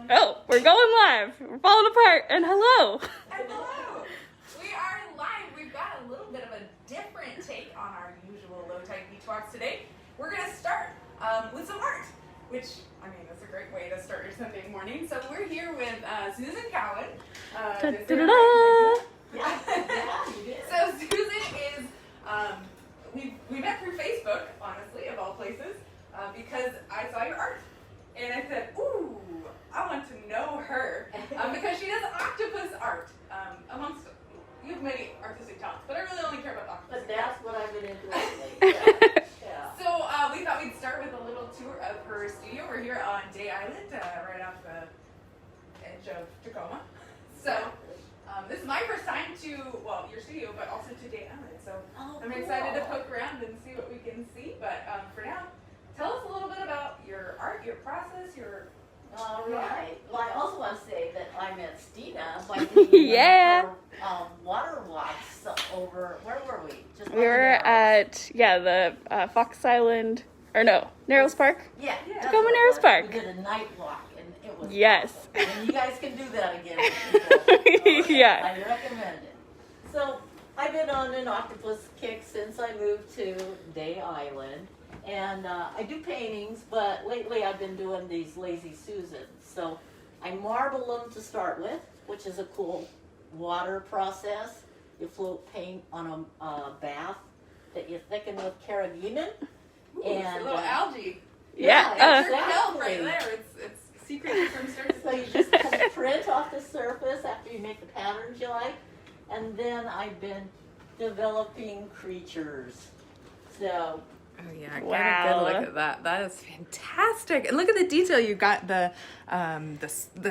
Oh, we're going live. We're falling apart. And hello. And hello. We are live. We've got a little bit of a different take on our usual low tide beach walks today. We're going to start with some art, which, I mean, that's a great way to start your Sunday morning. So we're here with Susan Cowan. So Susan is, we met through Facebook, honestly, of all places, because I saw your art. And I said, ooh, I want to know her, because she does octopus art, amongst, you have many artistic talents, but I really only care about octopus. But that's what I've been into lately. Yeah. So we thought we'd start with a little tour of her studio. We're here on Day Island, right off the edge of Tacoma. So this is my first time to, well, your studio, but also to Day Island. So I'm excited to poke around and see what we can see. But for now, tell us a little bit about your art, your process, your... All right. Well, I also want to say that I met Stina by the Yeah. water walks over, where were we? Just We were at, the Fox Island, or no, Narrows Park. Yeah. that's Tacoma what it Narrows was. Park. We did a night walk, and it was Yes. awesome. And you guys can do that again. With people. Yeah. I recommend it. So I've been on an octopus kick since I moved to Day Island. And I do paintings, but lately I've been doing these Lazy Susans. So I marble them to start with, which is a cool water process. You float paint on a bath that you thicken with carrageenan. Ooh, And it's a little algae. Yeah. It's your kelp right there. It's secret from start to So you just kind of print off the surface after you make the patterns you like. And then I've been developing creatures. So... Oh yeah, Wow. get a good look at that. That is fantastic. And look at the detail. You got the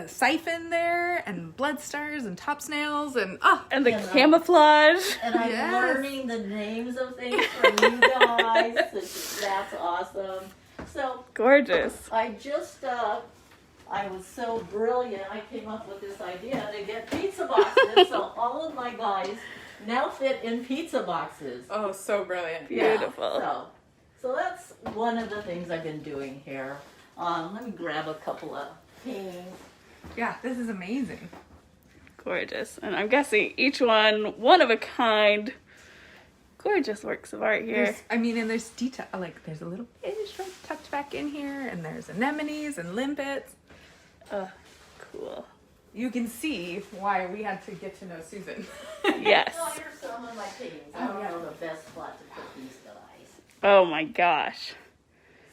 siphon there, and blood stars, and top snails, and And the You know. camouflage. And I'm Yes. learning the names of things from you guys. That's awesome. So Gorgeous. I just, I was so brilliant. I came up with this idea to get pizza boxes. So all of my guys now fit in pizza boxes. oh, so brilliant. Beautiful. So that's one of the things I've been doing here. Let me grab a couple of paintings. Yeah, this is amazing. Gorgeous. And I'm guessing each one of a kind. Gorgeous works of art here. There's detail. Like there's a little fish tucked back in here, and there's anemones and limpets. Cool. You can see why we had to get to know Susan. Yes. Oh, here's some of my paintings. I don't know the best spot to put these guys. Oh my gosh.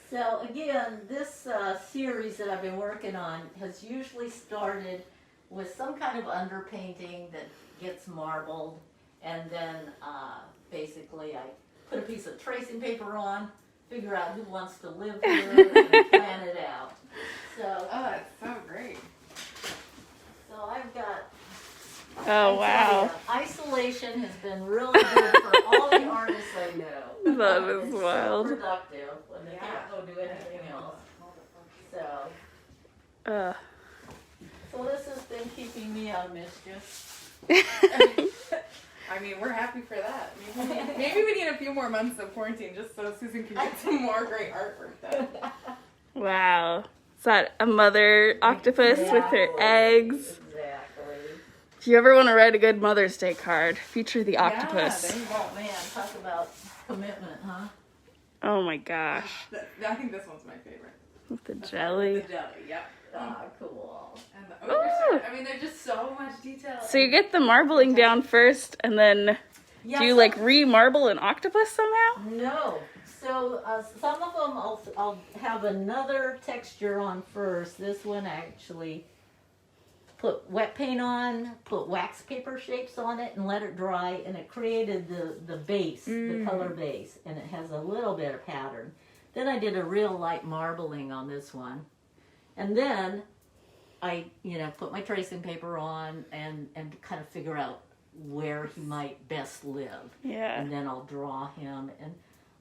So again, this series that I've been working on has usually started with some kind of underpainting that gets marbled, and then basically I put a piece of tracing paper on, figure out who wants to live here, and plan it out. So, It's so great. so I've got. Oh wow. Isolation has been really good for all the artists I know. That is It's wild. So productive when they can't go do anything else. So. So this has been keeping me out of mischief. We're happy for that. Maybe we need a few more months of quarantine just so Susan can get some more great artwork done. Wow. Is that a mother octopus with her eggs? Exactly. If you ever want to write a good Mother's Day card, feature the octopus. Yeah, there you go. Oh man, talk about commitment, huh? Oh my gosh. I think this one's my favorite. With the jelly. The jelly, yep. Ah, cool. And the ochre. There's just so much detail. So you get the marbling down first, and then Yeah, do you like re-marble an octopus somehow? No. So some of them I'll have another texture on first. This one actually put wet paint on, put wax paper shapes on it, and let it dry, and it created the base, the color base, and it has a little bit of pattern. Then I did a real light marbling on this one, and then I put my tracing paper on and kind of figure out where he might best live. Yeah. And then I'll draw him, and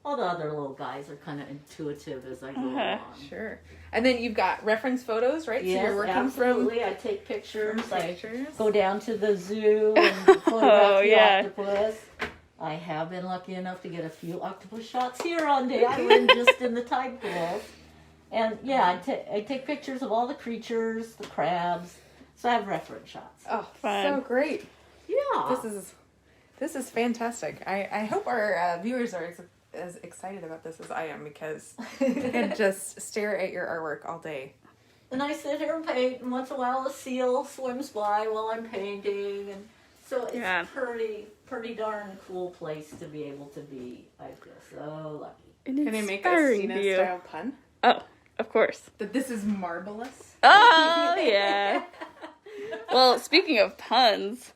all the other little guys are kind of intuitive as I go along. Sure. And then you've got reference photos, right? Yes, so you're working absolutely. I take pictures. I pictures. go down to the zoo and photograph the yeah. octopus. I have been lucky enough to get a few octopus shots here on Day Island, just in the tide pools. And yeah, I take pictures of all the creatures, the crabs, so I have reference shots. Oh, Fun. so great. Yeah. This is fantastic. I hope our viewers are as excited about this as I am, because I can just stare at your artwork all day. And I sit here and paint, and once in a while a seal swims by while I'm painting, and so it's pretty darn cool place to be able to be. I feel so lucky. An Can I make a inspiring Stina view. style pun? Oh, of course. That this is marvelous. Oh, yeah. Well, speaking of puns,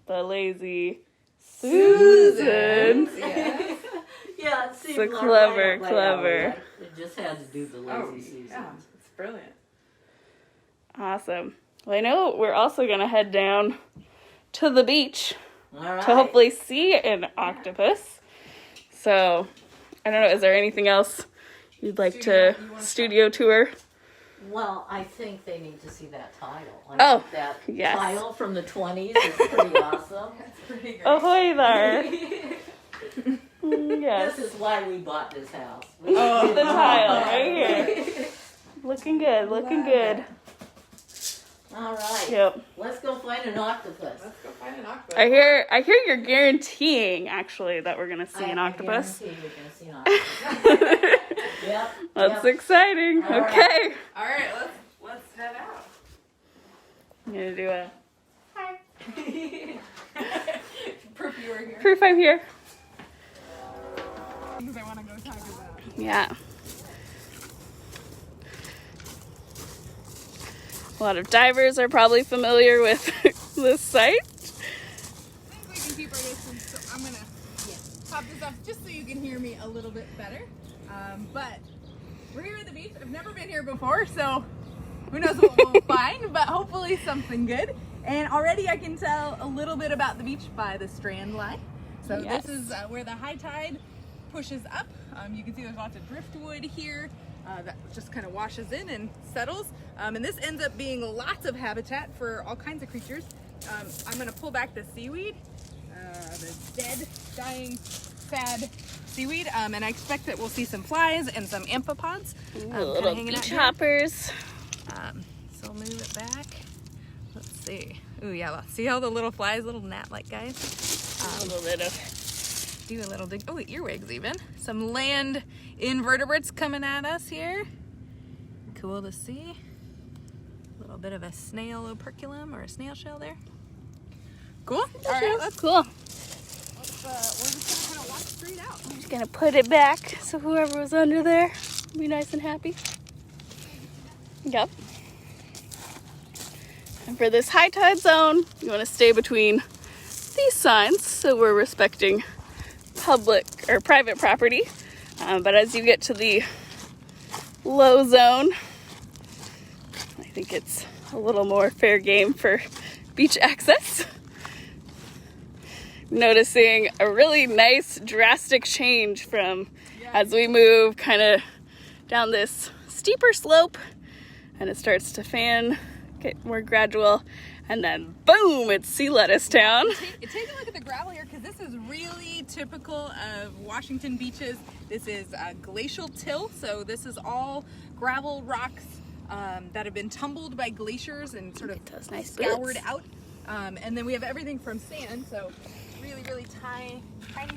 the lazy Susan. Yeah. Yeah, it seemed So like clever, right up my clever. alley. It just had to do the lazy Oh, Susan. yeah. It's brilliant. Awesome. Well, I know we're also going to head down to the beach All right. to hopefully see an octopus. So, I don't know, is there anything else you'd like to studio tour? Well, I think they need to see that tile. I Oh, think that yes. tile from the 20s is pretty awesome. That's pretty great. Ahoy there. Yes. This is why we bought this house. Oh, The tile right here. Looking good, looking good. All right. Yep. Let's go find an octopus. Let's go find an octopus. I hear you're guaranteeing actually that we're gonna see an octopus. I guarantee you're going to see an octopus. Yep. That's yep. exciting. All right. Okay. All right, let's head out. I'm gonna do a Proof you were here. proof I'm here. Things I want to go talk about. Yeah. A lot of divers are probably familiar with this site. I think we can keep our distance, so I'm gonna pop this off just so you can hear me a little bit better. But we're here at the beach. I've never been here before, so who knows what we'll find, but hopefully something good. And already I can tell a little bit about the beach by the strand line. So Yes. this is where the high tide pushes up. You can see there's lots of driftwood here that just kind of washes in and settles. And this ends up being lots of habitat for all kinds of creatures. I'm gonna pull back the seaweed, the dead, dying, sad seaweed, and I expect that we'll see some flies and some amphipods kinda Little hanging out beach here. hoppers. So I'll move it back. Let's see. Ooh, yeah, let's see all the little flies, little gnat-like guys. A little bit of Do a little dig. Oh, earwigs even. Some land invertebrates coming at us here. Cool to see. A little bit of a snail operculum or a snail shell there. Cool. All right, let's cool. we're just gonna kind of walk straight out. I'm just gonna put it back so whoever was under there will be nice and happy. Yep. And for this high tide zone, you want to stay between these signs so we're respecting public or private property. But as you get to the low zone, I think it's a little more fair game for beach access. Noticing a really nice drastic change from as we move kind of down this steeper slope and it starts to fan, get more gradual, and then boom, it's sea lettuce town. Take a look at the gravel here because this is really typical of Washington beaches. This is glacial till, so this is all gravel rocks that have been tumbled by glaciers and sort of Those nice scoured boots. out. And then we have everything from sand, so really tiny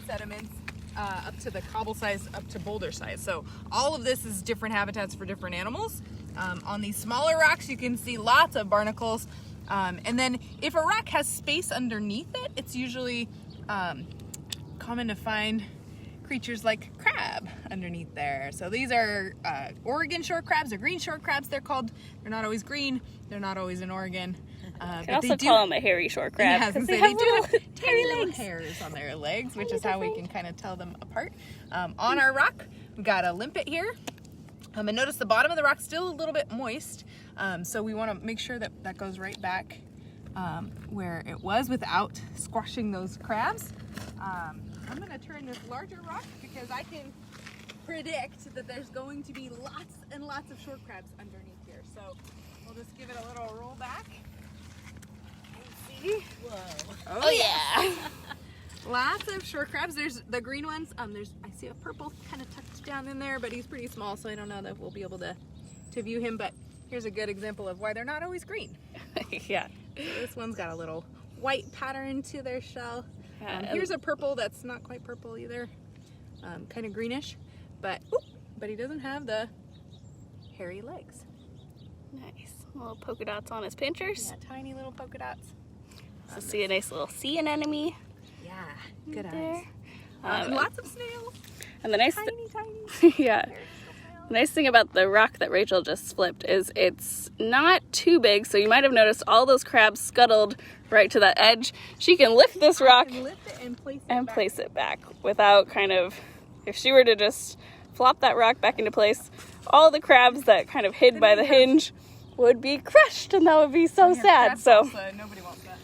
sediments up to the cobble size, up to boulder size. So all of this is different habitats for different animals. On these smaller rocks, you can see lots of barnacles. And then if a rock has space underneath it, it's usually common to find creatures like crab underneath there. So these are Oregon shore crabs or green shore crabs, they're called. They're not always green. They're not always in Oregon. You can also call them a hairy shore crab. Yeah, I was gonna 'cause say, they they do have have little tiny little legs. hairs on their legs, which is how we can kind of tell them apart. On our rock, we've got a limpet here. And notice the bottom of the rock's still a little bit moist. So we want to make sure that that goes right back where it was without squashing those crabs. I'm going to turn this larger rock because I can predict that there's going to be lots and lots of shore crabs underneath here. So we'll just give it a little roll back. And see. Whoa. Oh yeah. Lots of shore crabs. There's the green ones. I see a purple kind of tucked down in there, but he's pretty small, so I don't know that we'll be able to to view him, but here's a good example of why they're not always green. Yeah. So this one's got a little white pattern to their shell. Yeah, Here's a purple that's not quite purple either, kind of greenish, but he doesn't have the hairy legs. Nice. Little polka dots on his pinchers. Yeah, tiny little polka dots. So see a nice little sea anemone. Yeah, good there. eyes. And lots of snails. And the nice Tiny. yeah. The nice thing about the rock that Rachel just flipped is it's not too big, so you might have noticed all those crabs scuttled right to that edge. She can lift this rock Lift it and place it back without kind of, if she were to just flop that rock back into place, all the crabs that kind of hid by the hinge would be crushed, and that would be so sad. So nobody wants that.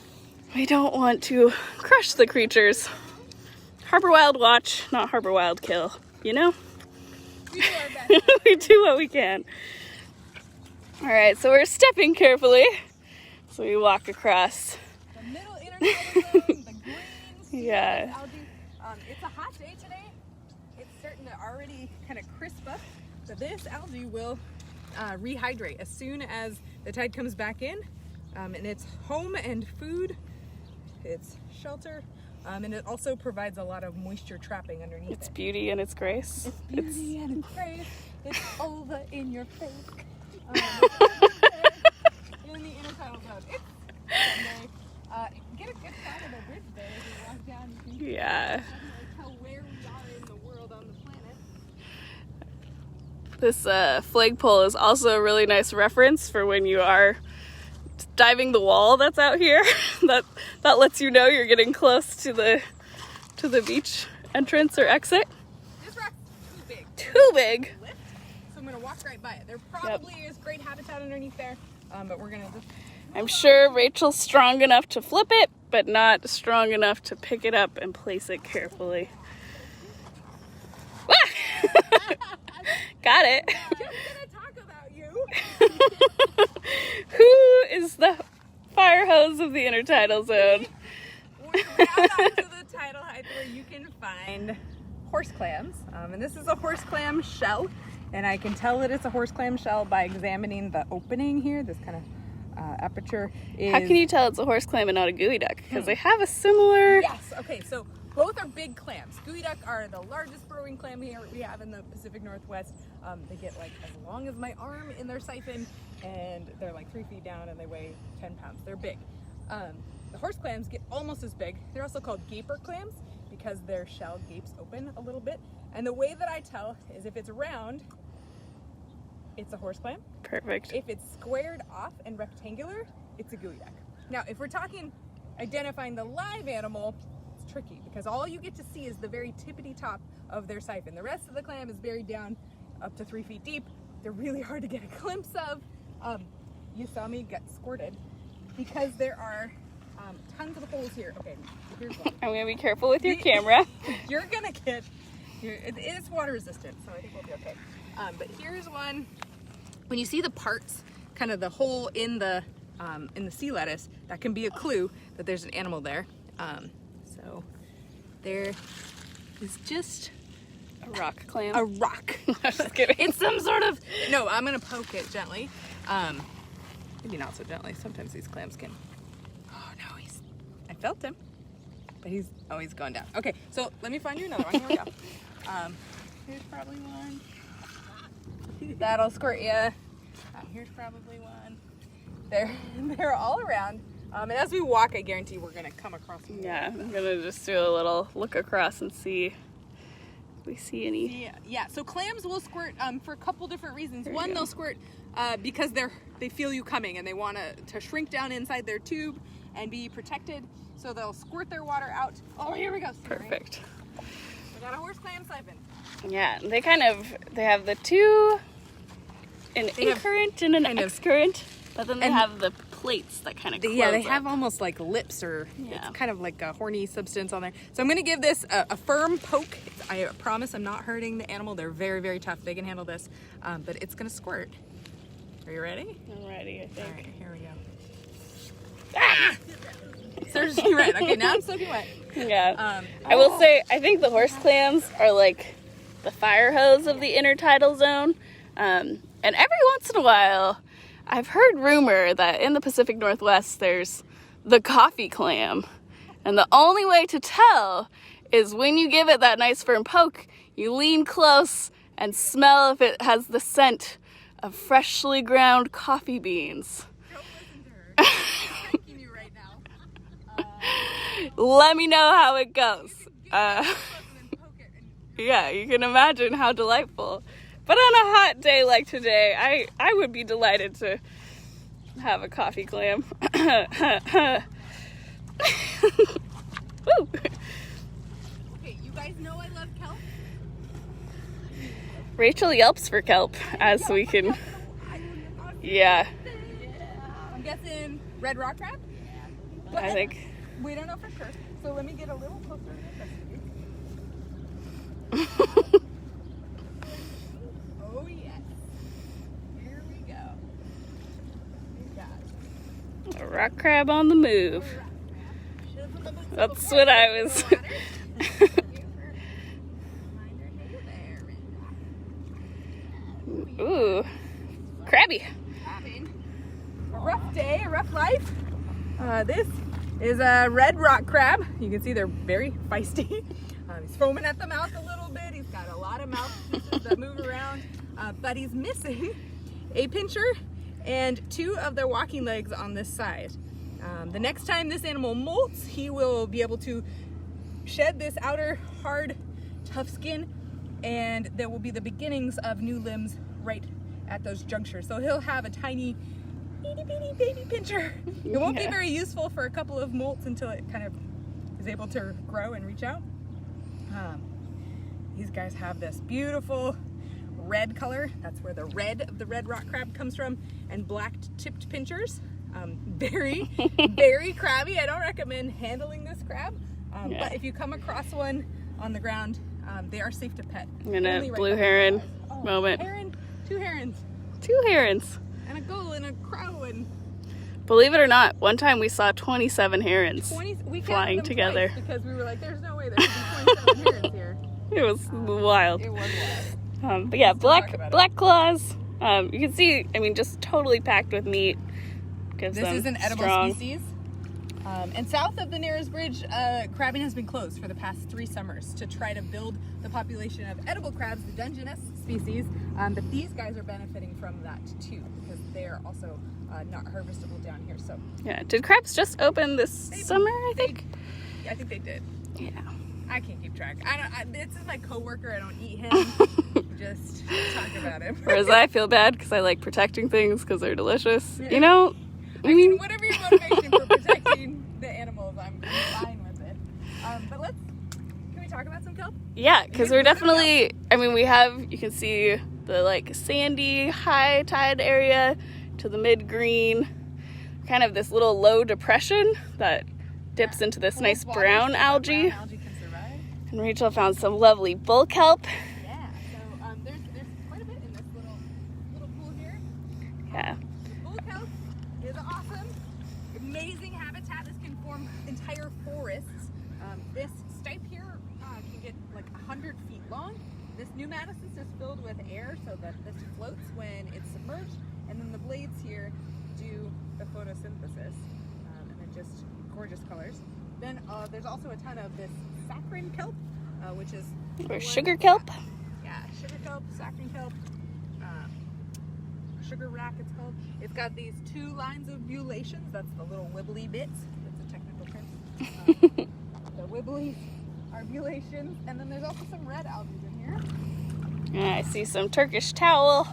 we don't want to crush the creatures. Harbor WildWatch, not Harbor Wildkill, you know? We do our best. We do what we can. All right, so we're stepping carefully. So we walk across. The middle intertidal zone, the greens. Yeah. Algae. It's a hot day today. It's starting to already kind of crisp up. So this algae will rehydrate as soon as the tide comes back in. And it's home and food. It's shelter. And it also provides a lot of moisture trapping underneath It's it. beauty and it's grace. It's beauty and it's grace. It's over in your face. In the intertidal zone. It's Sunday. Get a good shot of the bridge there as you walk down. You can Yeah. tell where we are in the world on the planet. This flagpole is also a really nice reference for when you are diving the wall that's out here. that lets you know you're getting close to the beach entrance or exit. This rock's too big. Too big. Lift, so I'm gonna walk right by it. There probably is great habitat underneath there, but we're gonna just. I'm sure Rachel's strong enough to flip it, but not strong enough to pick it up and place it carefully. Got it. Just gonna talk about you. Who is the fire hose of the intertidal zone? We're out onto the tidal height where you can find horse clams, and this is a horse clam shell, and I can tell that it's a horse clam shell by examining the opening here. This kind of aperture is. How can you tell it's a horse clam and not a gooey duck? Because they have a similar. Yes. Okay. So both are big clams. Gooey duck are the largest burrowing clam here we have in the Pacific Northwest. They get like as long as my arm in their siphon, and they're like 3 feet down, and they weigh 10 pounds. They're big. The horse clams get almost as big. They're also called gaper clams because their shell gapes open a little bit. And the way that I tell is if it's round, it's a horse clam. Perfect. If it's squared off and rectangular, it's a gooey duck. Now, if we're talking identifying the live animal, it's tricky because all you get to see is the very tippity top of their siphon. The rest of the clam is buried down up to 3 feet deep. They're really hard to get a glimpse of. You saw me get squirted because there are tons of holes here. Okay, here's one. I'm going to be careful with your camera. You're gonna get, it is water resistant, so I think we'll be okay. But here's one. When you see the parts, kind of the hole in the sea lettuce, that can be a clue that there's an animal there. So there is just A rock clam. a rock. I'm just kidding. It's some sort of, no, I'm gonna poke it gently. Maybe not so gently. Sometimes these clams can, oh no, I felt him, but he's going down. Okay, so let me find you another one. Here we go. Here's probably one. That'll squirt you. Here's probably one. They're all around. And as we walk, I guarantee we're gonna come across more. Yeah, I'm going to just do a little look across and see if we see any. Yeah. So clams will squirt for a couple different reasons. There you One, go. they'll squirt because they feel you coming and they want to shrink down inside their tube and be protected. So they'll squirt their water out. Oh, here we go. See, right? Perfect. We got a horse clam siphon. Yeah, they have the two, an They have incurrent and an kind of- excurrent, but then they and- have the plates that kind of close Yeah, they up. have almost like lips or Yeah. it's kind of like a horny substance on there. So I'm going to give this a firm poke. I promise I'm not hurting the animal. They're very, very tough. They can handle this, but it's going to squirt. Are you ready? I'm ready, I think. All right, here we go. Ah! Serves me right. Okay, now I'm soaking wet. Yeah. I will say, I think the horse clams are like the fire hose of the intertidal zone. And every once in a while, I've heard rumor that in the Pacific Northwest, there's the coffee clam. And the only way to tell is when you give it that nice firm poke, you lean close and smell if it has the scent of freshly ground coffee beans. Don't listen to her. She's checking you right now. Let me know how it goes. Yeah, you can imagine how delightful. But on a hot day like today, I would be delighted to have a coffee clam. Woo. Okay, you guys know I love kelp. Rachel yelps for kelp as we can. Yeah, I'm guessing red rock crab? I think. We don't know for sure. So let me get a little closer to investigate. Oh yes. Here we go. We got A rock crab on the move. That's what I was. Ooh, crabby. A rough day, a rough life. This is a red rock crab. You can see they're very feisty. He's foaming at the mouth a little bit. He's got a lot of mouth pieces that move around, but he's missing a pincher and 2 of their walking legs on this side. The next time this animal molts, he will be able to shed this outer hard, tough skin, and there will be the beginnings of new limbs right at those junctures. So he'll have a tiny, itty bitty baby pincher. It won't be very useful for a couple of molts until it kind of is able to grow and reach out. These guys have this beautiful red color. That's where the red of the red rock crab comes from, and black tipped pinchers. Very, very crabby. I don't recommend handling this crab, but if you come across one on the ground, they are safe to pet. And a blue heron moment. Heron, 2 herons. 2 herons. And a gull and a crow and Believe it or not, one time we saw 27 herons 20. We flying counted them together. twice because we were like, "There's no way there could be 27 herons here." It was wild. It was wild. But yeah, Let's talk about black claws. You can see, I mean, just totally packed with meat. Gives This them is an edible strong. species. And south of the Narrows Bridge, crabbing has been closed for the past 3 summers to try to build the population of edible crabs, the Dungeness species. But these guys are benefiting from that too because they are also not harvestable down here. So Yeah, did crabs just open this summer, I think? I think they did. Yeah. I can't keep track. This is my coworker. I don't eat him. Just talk about him. Whereas I feel bad because I like protecting things because they're delicious. Yeah. You know? I mean, whatever your motivation for protecting the animals, I'm fine with it. But can we talk about some kelp? Yeah, because we're definitely, I mean, we have, you can see the like sandy high tide area to the mid green, kind of this little low depression that dips into this nice brown algae. Brown algae can survive. And Rachel found some lovely bull kelp. Yeah, so there's quite a bit in this little pool here. Yeah. Bull kelp is awesome. Amazing habitat. This can form entire forests. This stipe here can get like 100 feet long. This pneumaticus is filled with air so that this floats when it's submerged, and then the blades here do the photosynthesis, and then just gorgeous colors. Then there's also a ton of this Saccharin Kelp, which is Or sugar kelp. Yeah, sugar kelp, Saccharin Kelp, sugar rack it's called. It's got these 2 lines of bullations. That's the little wibbly bits. That's a technical term. The wibbly are bullations. And then there's also some red algae in here. Yeah, I see some Turkish towel.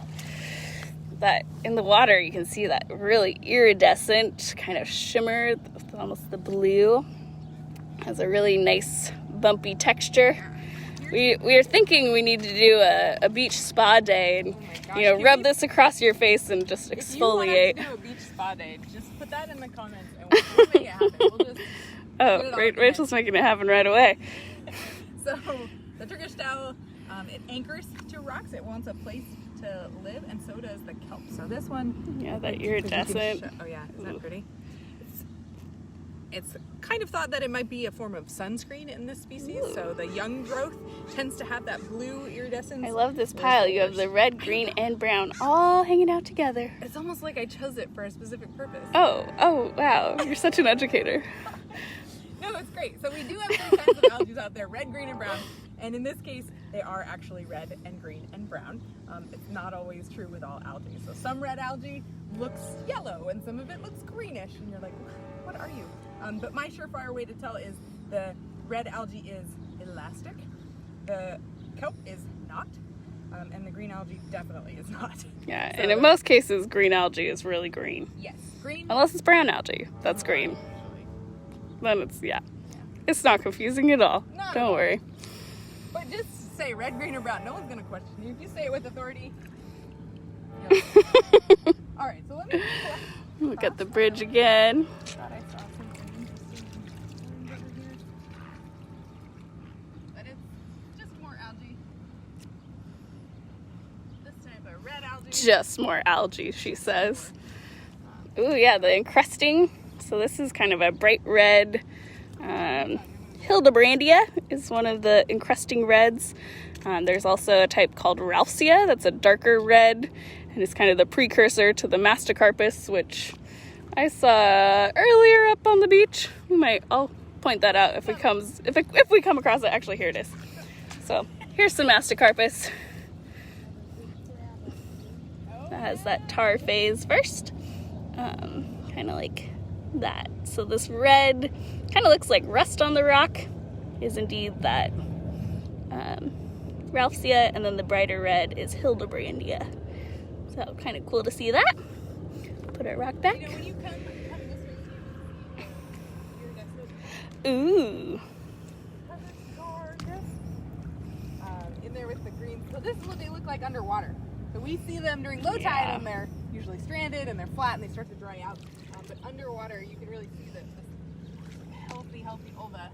That in the water you can see that really iridescent kind of shimmer, almost the blue. Has a really nice bumpy texture. We are thinking we need to do a beach spa day and rub this across your face and just exfoliate. If you want us to do a beach spa day, just put that in the comments and we'll make it happen. We'll just Rachel's making it happen right away. So the Turkish towel, it anchors to rocks. It wants a place to live, and so does the kelp. So this one, yeah, that iridescent. Oh yeah, isn't that pretty? It's kind of thought that it might be a form of sunscreen in this species. So the young growth tends to have that blue iridescence. I love this pile. You have the red, green, and brown all hanging out together. It's almost like I chose it for a specific purpose. Oh, wow. You're such an educator. No, it's great. So we do have three kinds of algae out there, red, green, and brown. And in this case, they are actually red and green and brown. It's not always true with all algae. So some red algae looks yellow and some of it looks greenish. And you're like, what are you? But my surefire way to tell is the red algae is elastic, the kelp is not, and the green algae definitely is not. Yeah, So, and in most cases, green algae is really green. yes, green. Unless it's brown algae, that's green. Then it's, it's not confusing at all. Not at Don't all. worry. But just say red, green, or brown. No one's going to question you. If you say it with authority. All right, so let me Look at the bridge again. thought I saw something interesting over here. But it's just more algae. This time a red algae. Just more algae, she says. Ooh, yeah, the encrusting. So this is kind of a bright red. Hildebrandia is one of the encrusting reds. There's also a type called Ralphsia that's a darker red, and it's kind of the precursor to the Mastocarpus, which I saw earlier up on the beach. I'll point that out if we come across it. Actually, here it is. So here's some Mastocarpus. That has that tar phase first, kind of like that. So this red kind of looks like rust on the rock is indeed that Ralphsia, and then the brighter red is Hildebrandia. So kind of cool to see that. Put our rock back. You know, when you come this way, Ooh. in there with the green. So this is what they look like underwater. So we see them during low tide, Yeah. and they're usually stranded and they're flat and they start to dry out. But underwater, you can really see this healthy ova.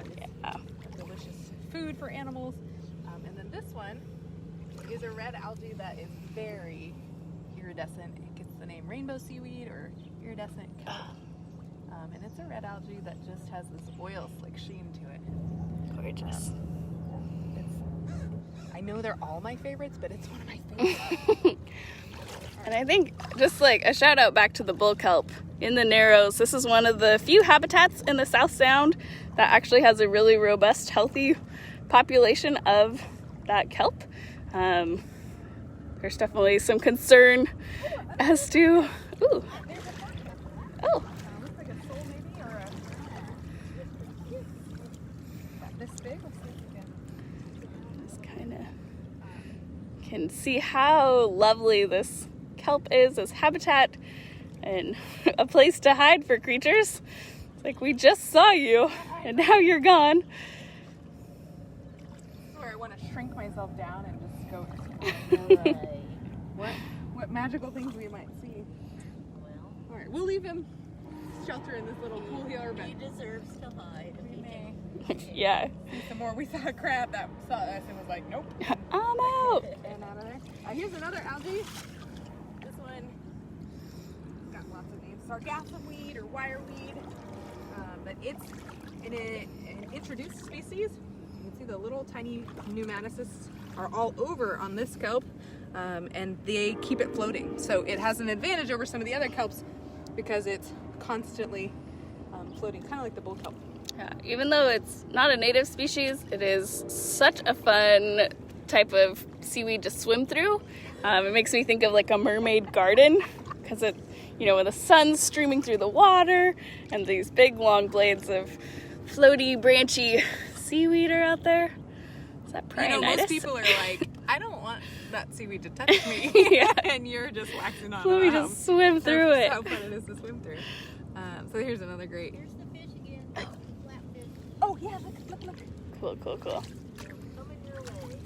It's delicious food for animals. And then this one is a red algae that is very iridescent. It gets the name rainbow seaweed or iridescent kelp. And it's a red algae that just has this oil slick sheen to it. Gorgeous. I know they're all my favorites, but it's one of my favorites. And I think just like a shout out back to the bull kelp in the Narrows. This is one of the few habitats in the South Sound that actually has a really robust, healthy population of that kelp. There's definitely some concern as to, ooh, oh, Looks like a sole maybe, or a... About this big? Let's see if we can... just kind of can see how lovely this kelp is as habitat and a place to hide for creatures. It's like we just saw you and now you're gone. Where I want to shrink myself down and just go What? what magical things we might see. Well, All right, we'll leave him shelter in this little pool here, but he deserves to hide if we he may can. Yeah. see some more. We saw a crab that saw us and was like, nope, I'm out. and out of there. Here's another algae. This one got lots of names. Sarcasm weed or wireweed. But it's an introduced species. You can see the little tiny pneumatocysts are all over on this kelp, and they keep it floating. So it has an advantage over some of the other kelps because it's constantly floating, kind of like the bull kelp. Yeah, even though it's not a native species, it is such a fun type of seaweed to swim through. It makes me think of like a mermaid garden because it, you know, when the sun's streaming through the water and these big long blades of floaty, branchy seaweed are out there. Is that You know, Prionitis? most people are like, I don't want that seaweed to touch me. Yeah. And you're just waxing on Let me them. just swim through it. That's how fun it is to swim through. So here's another great. Here's the fish again. Flatfish Oh yeah, look. Cool, cool, cool. coming your way.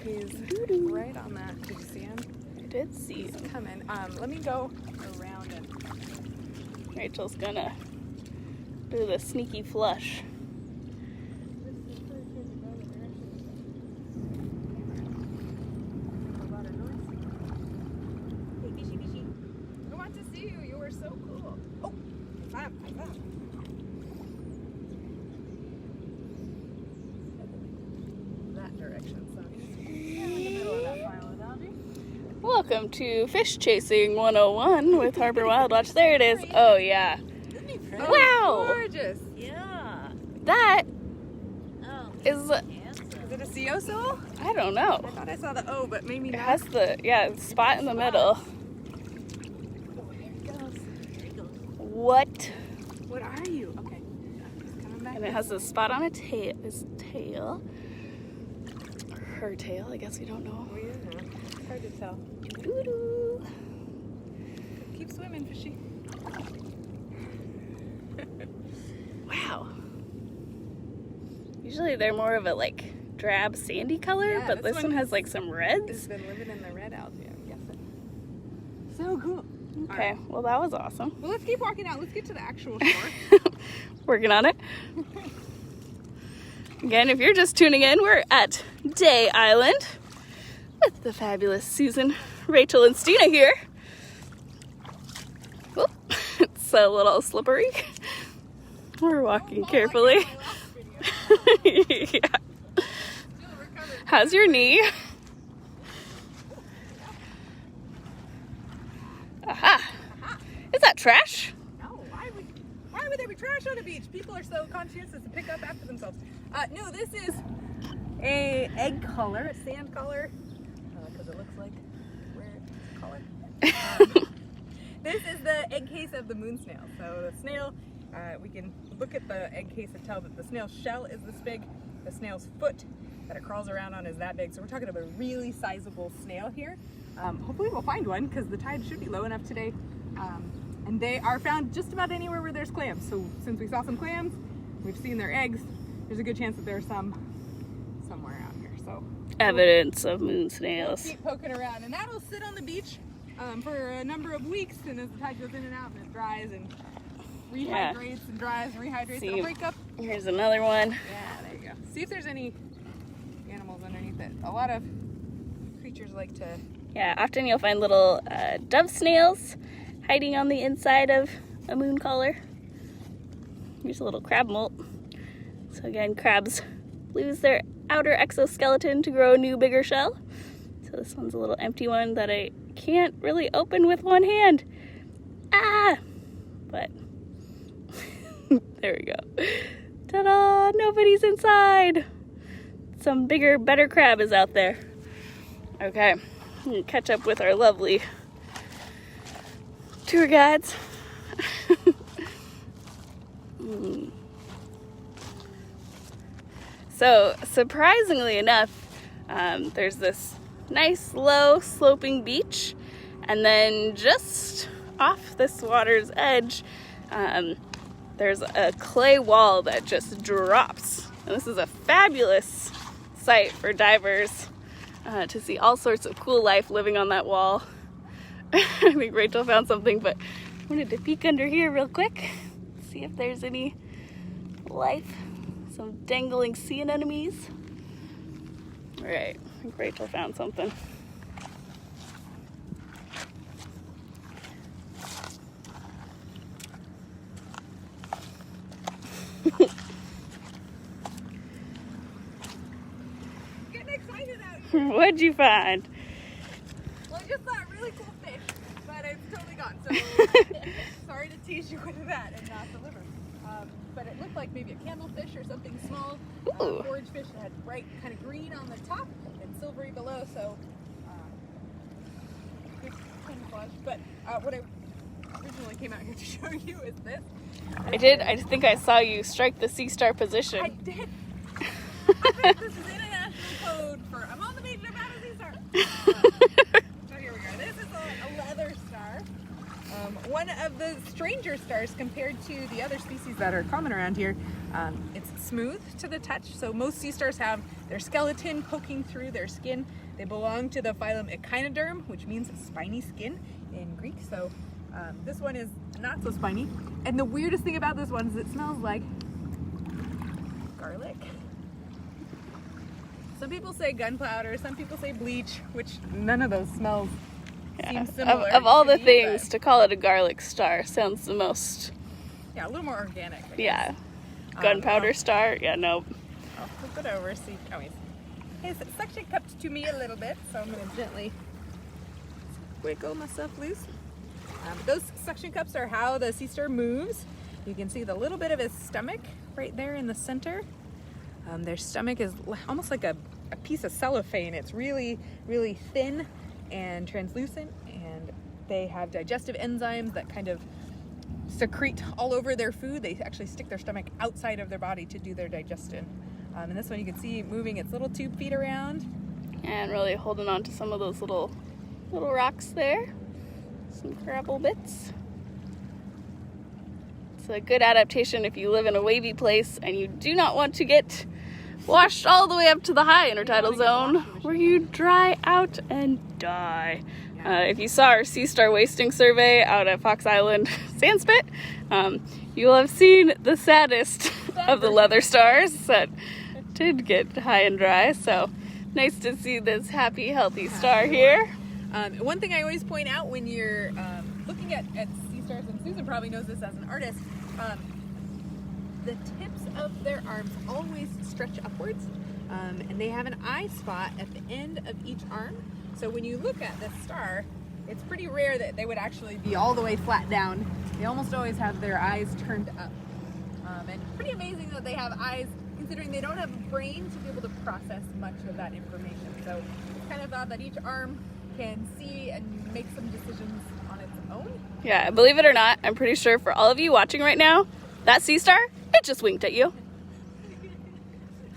He's right on that. Did you see him? I did see He's him. coming. Let me go around and Rachel's gonna do the sneaky flush. Hey, fishy. I want to see you. You are so cool. Oh, That direction, so in the middle of that pile of algae. Welcome to Fish Chasing 101 with Harbor WildWatch. There it is. Oh, yeah. Isn't he pretty? Wow. Gorgeous. Yeah. That Oh, is, Is it a CO soul? I don't know. I thought I saw the O, but maybe It not. has the, yeah, spot in the middle. Oh, here it goes. there he goes. What? What are you? Okay. Just coming back. And it has a spot on his tail. Or her tail, I guess we don't know. Oh, yeah. It's hard to tell. Doo-doo. Keep swimming, fishy. Wow. Usually they're more of a like drab sandy color, Yeah, but this this one one has like some It's reds. been living in the red algae, I'm guessing. So cool. Okay, Alright. well that was awesome. Well, let's keep walking out. Let's get to the actual shore. Working on it. Again, if you're just tuning in, we're at Day Island with the fabulous Susan, Rachel, and Stina here. Whoop. It's a little slippery. We're walking carefully. Yeah. How's your knee? Aha. Is that trash? No, why would there be trash on a beach? People are so conscientious to pick up after themselves. No, this is a egg collar, a sand collar, because it looks like where it's collar. This is the egg case of the moon snail. So the snail, we can look at the egg case and tell that the snail's shell is this big, the snail's foot that it crawls around on is that big. So we're talking about a really sizable snail here. Hopefully we'll find one because the tide should be low enough today. And they are found just about anywhere where there's clams. So since we saw some clams, we've seen their eggs, there's a good chance that there's some somewhere out here. So Evidence of moon we'll snails. keep poking around, and that'll sit on the beach for a number of weeks. And as the tide goes in and out, and it dries and rehydrates and dries and rehydrates, See. it'll break up. Here's another one. Yeah, there you go. See if there's any animals underneath it. A lot of creatures like to. Yeah, often you'll find little dove snails hiding on the inside of a moon collar. Here's a little crab molt. So again, crabs lose their outer exoskeleton to grow a new, bigger shell. So this one's a little empty one that I can't really open with one hand. Ah! But there we go. Ta-da! Nobody's inside. Some bigger, better crab is out there. Okay, I'm gonna catch up with our lovely tour guides. So, surprisingly enough, there's this nice, low, sloping beach, and then just off this water's edge, there's a clay wall that just drops. And this is a fabulous site for divers to see all sorts of cool life living on that wall. I think Rachel found something, but I wanted to peek under here real quick, see if there's any life. Some dangling sea anemones. All right, I think Rachel found something. Getting excited out here. What'd you find? Well, I just saw a really cool fish, but it's totally gone. So sorry to tease you with that and not deliver. But it looked like maybe a candlefish or something small. Ooh. Forage fish that had bright kind of green on the top and silvery below. So good camouflage. But what I originally came out here to show you is this. I did. I think I saw you strike the sea star position. I did. I think this is international code for I'm on the beach, I'm out of sea star. So here we go. This is a leather star. One of the stranger stars compared to the other species that are common around here. It's smooth to the touch. So most sea stars have their skeleton poking through their skin. They belong to the phylum Echinoderm, which means spiny skin in Greek. So this one is not so spiny. And the weirdest thing about this one is it smells like garlic. Some people say gunpowder, some people say bleach, which none of those smells seem similar. Of all to the me, things but to call it a garlic star sounds the most Yeah, a little more organic. I guess. Yeah. Gunpowder star. Yeah, nope. I'll flip it over. See, oh, he's suction cupped to me a little bit, so I'm going to gently wiggle myself loose. Those suction cups are how the sea star moves. You can see the little bit of his stomach right there in the center. Their stomach is almost like a piece of cellophane. It's really, really thin and translucent, and they have digestive enzymes that kind of secrete all over their food. They actually stick their stomach outside of their body to do their digestion. And this one you can see moving its little tube feet around. And really holding on to some of those little rocks there. Some gravel bits. It's a good adaptation if you live in a wavy place and you do not want to get washed all the way up to the high intertidal zone where you dry out and die. If you saw our sea star wasting survey out at Fox Island Sandspit, you will have seen the saddest of the leather stars that did get high and dry. So nice to see this happy, healthy star here. One thing I always point out when you're looking at sea stars, and Susan probably knows this as an artist, the tips of their arms always stretch upwards, and they have an eye spot at the end of each arm. So when you look at this star, it's pretty rare that they would actually be all the way flat down. They almost always have their eyes turned up. And pretty amazing that they have eyes, considering they don't have a brain to be able to process much of that information. So it's kind of odd that each arm can see and make some decisions on its own. Yeah, believe it or not, I'm pretty sure for all of you watching right now, that sea star, it just winked at you.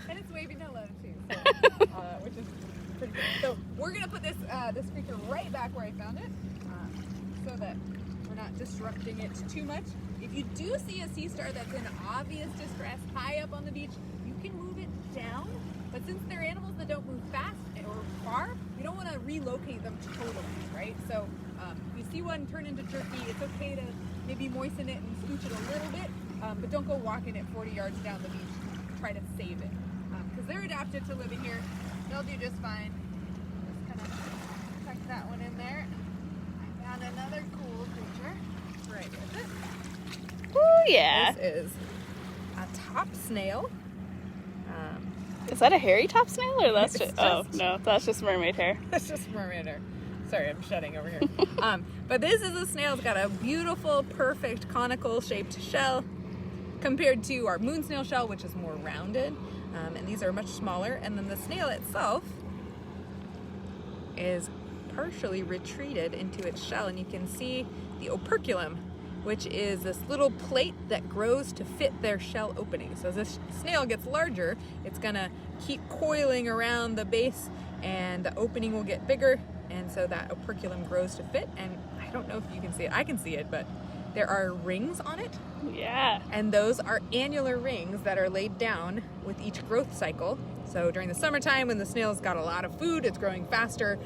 And it's waving hello too, so, which is pretty good. So we're gonna put this creature right back where I found it, so that we're not disrupting it too much. If you do see a sea star that's in obvious distress high up on the beach, you can move it down. But since they're animals that don't move fast or far, you don't want to relocate them totally, right? So if you see one turn into jerky, it's okay to maybe moisten it and scooch it a little bit, but don't go walking it 40 yards down the beach to try to save it. Because they're adapted to living here. They'll do just fine. Just kind of tuck that one in there. I found another cool creature. Right with it. Oh yeah. This is a top snail. Is that a hairy top snail or that's It's just, oh no, that's just mermaid hair. That's just mermaid hair. Sorry, I'm shedding over here. But this is a snail. It's got a beautiful, perfect, conical shaped shell compared to our moon snail shell, which is more rounded. And these are much smaller. And then the snail itself is partially retreated into its shell, and you can see the operculum, which is this little plate that grows to fit their shell opening. So as this snail gets larger, it's gonna keep coiling around the base and the opening will get bigger, and so that operculum grows to fit. And I don't know if you can see it, I can see it, but there are rings on it. Yeah. And those are annular rings that are laid down with each growth cycle. So during the summertime, when the snail's got a lot of food, it's growing faster,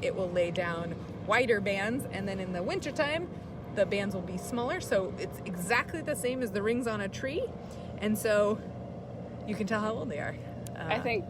it will lay down wider bands, and then in the wintertime, the bands will be smaller. So it's exactly the same as the rings on a tree, and so you can tell how old they are. I think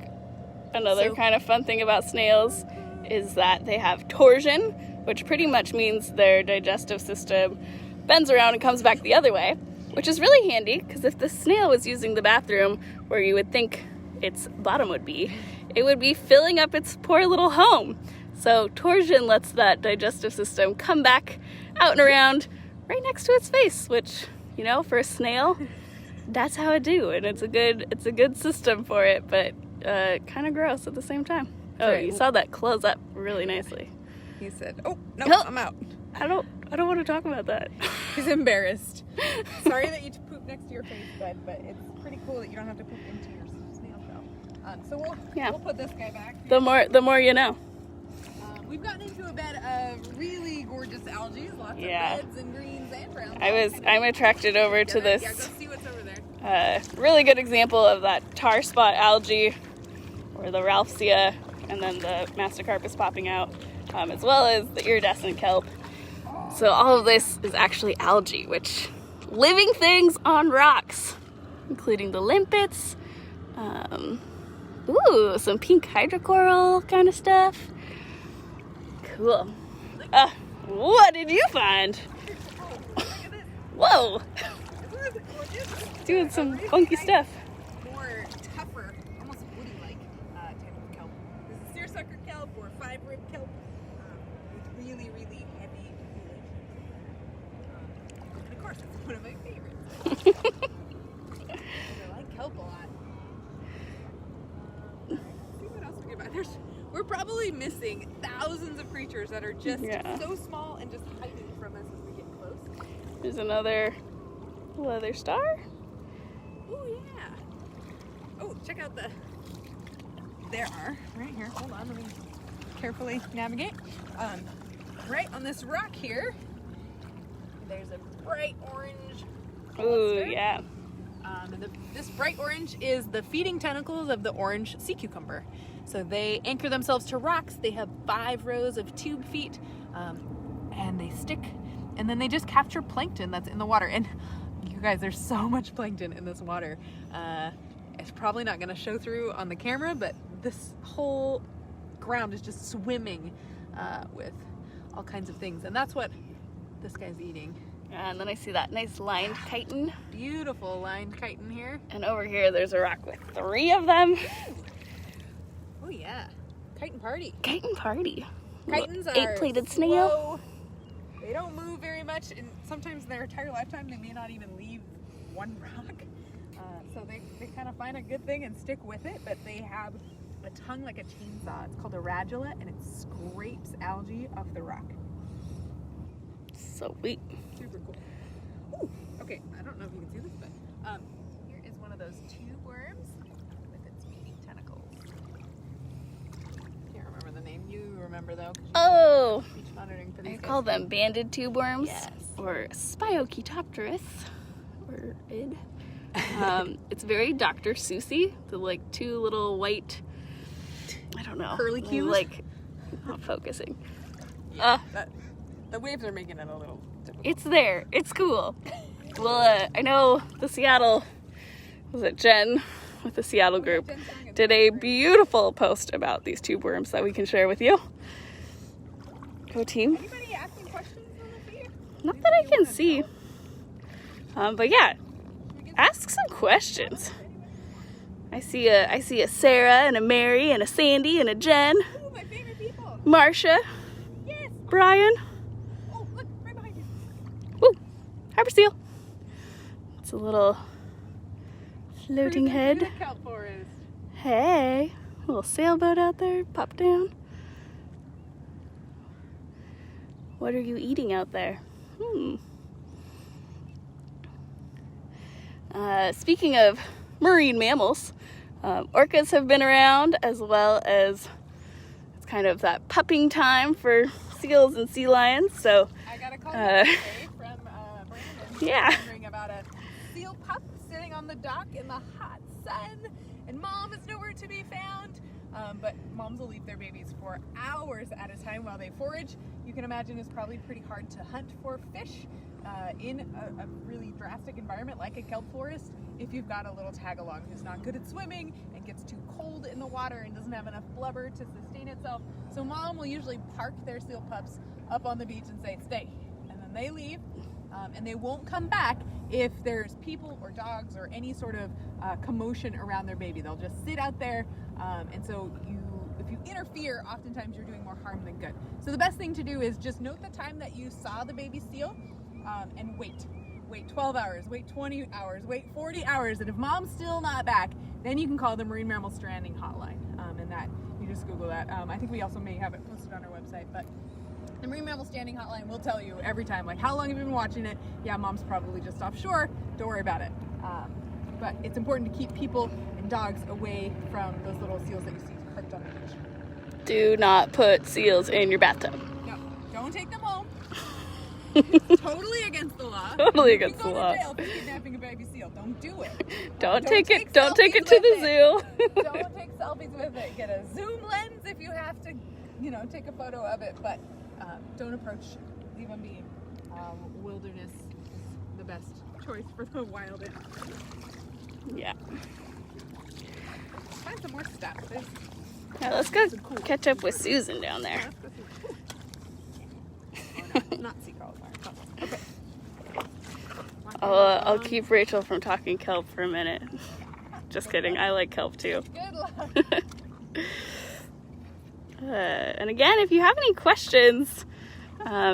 another kind of fun thing about snails is that they have torsion, which pretty much means their digestive system bends around and comes back the other way, which is really handy because if the snail was using the bathroom where you would think its bottom would be, it would be filling up its poor little home. So torsion lets that digestive system come back out and around right next to its face, which, you know, for a snail, that's how it do, and it's a good system for it, but kind of gross at the same time. Oh, right. You saw that close up really nicely. He said, "Oh no, I'm out." I don't want to talk about that. He's embarrassed. Sorry that you poop next to your face, bud, but it's pretty cool that you don't have to poop into your snail shell. So we'll put this guy back. The more you know. We've gotten into a bed of really gorgeous algae, lots of reds and greens and browns. I'm attracted over to this. Yeah, go see what's over there. Really good example of that tar spot algae, or the Ralphsia, and then the mastocarpus popping out, as well as the iridescent kelp. So all of this is actually algae, which living things on rocks, including the limpets. Ooh, some pink hydrocoral kind of stuff. Cool. What did you find? Oh, look at this. Whoa. Isn't Doing some funky stuff. More tougher, almost woody-like type of kelp. This is seersucker kelp or five-rib kelp with really, really heavy foliage. And of course, it's one of my favorites. I like kelp a lot. Let's see what else we can find. We're probably missing thousands of creatures that are just so small and just hiding from us as we get close. There's another leather star. Oh yeah. Oh, check out there are, right here, hold on, let me carefully navigate. Right on this rock here, there's a bright orange cluster. Ooh, yeah. And this bright orange is the feeding tentacles of the orange sea cucumber. So they anchor themselves to rocks. They have 5 rows of tube feet, and they stick, and then they just capture plankton that's in the water. And you guys, there's so much plankton in this water. It's probably not going to show through on the camera, but this whole ground is just swimming with all kinds of things, and that's what this guy's eating. And then I see that nice lined chitin. Beautiful lined chitin here. And over here, there's a rock with 3 of them. Oh yeah, chitin party. Chitin party. Chitins are 8-plated snail. slow. They don't move very much, and sometimes in their entire lifetime they may not even leave one rock. So they kind of find a good thing and stick with it, but they have a tongue like a chainsaw. It's called a radula, and it scrapes algae off the rock. Sweet. Super cool. Ooh, okay, I don't know if you can see this, but here is one of those tube worms with its feeding tentacles. Can't remember the name. You remember though? Oh, Beach monitoring for these I guys. call them banded tube worms. Yes. Or Spiochitopterus. Or id. It's very Dr. Seussy. The like 2 little white, I don't know. Curly cues? Like, not focusing. The waves are making it a little difficult. It's there. It's cool. Well, I know the Seattle, was it Jen with the Seattle group, did a beautiful post about these tube worms that we can share with you. Go team. Anybody asking questions on the feed? Not that I can see. But yeah, ask some questions. I see a Sarah and a Mary and a Sandy and a Jen. Ooh, my favorite people. Marsha. Yes. Brian. Oh, look, right behind you. Woo! Harbor seal. It's a little floating head. Through the kelp forest. Hey, a little sailboat out there. Pop down. What are you eating out there? Speaking of marine mammals, orcas have been around, as well as it's kind of that pupping time for seals and sea lions. So I got a call today from Brandon. Yeah. Wondering about a seal pup sitting on the dock in the hot sun, and mom is nowhere to be found. But moms will leave their babies for hours at a time while they forage. You can imagine it's probably pretty hard to hunt for fish in a really drastic environment like a kelp forest if you've got a little tag-along who's not good at swimming and gets too cold in the water and doesn't have enough blubber to sustain itself. So mom will usually park their seal pups up on the beach and say, stay. And then they leave, and they won't come back if there's people or dogs or any sort of commotion around their baby. They'll just sit out there, and so if you interfere, oftentimes you're doing more harm than good. So the best thing to do is just note the time that you saw the baby seal, and wait. Wait 12 hours, wait 20 hours, wait 40 hours, and if mom's still not back, then you can call the Marine Mammal Stranding Hotline, and that, you just Google that. I think we also may have it posted on our website, but the Marine Mammal Stranding Hotline will tell you every time, like, how long have you been watching it? Yeah, mom's probably just offshore, don't worry about it. But it's important to keep people and dogs away from those little seals that you see parked on the beach. do not put seals in your bathtub. No, don't take them home. It's totally against the law. Totally against the law. You go to jail for kidnapping a baby seal. Don't do it. Don't take it to the zoo. Don't take selfies with it. Get a zoom lens if you have to, take a photo of it. But don't approach. Leave them be. Wilderness is the best choice for the wild animals. Yeah. Let's find some more stuff. Now let's go catch up with Susan down there. Not sea corals. Okay. Watch I'll keep Rachel from talking kelp for a minute. Just kidding. I like kelp too. Good luck. And again, if you have any questions,